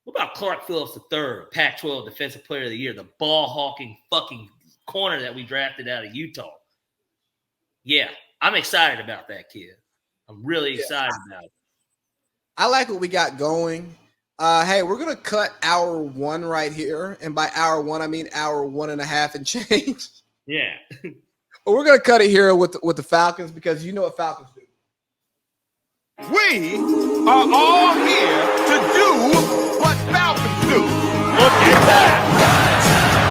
What about Clark Phillips III, Pac-12 Defensive Player of the Year, the ball-hawking fucking corner that we drafted out of Utah? Yeah, I'm excited about that kid. I'm really excited about it. I like what we got going. Hey, we're going to cut hour 1 right here. And by hour 1, I mean hour 1.5 and change. Yeah. But we're going to cut it here with the Falcons, because you know what Falcons do. We are all here to do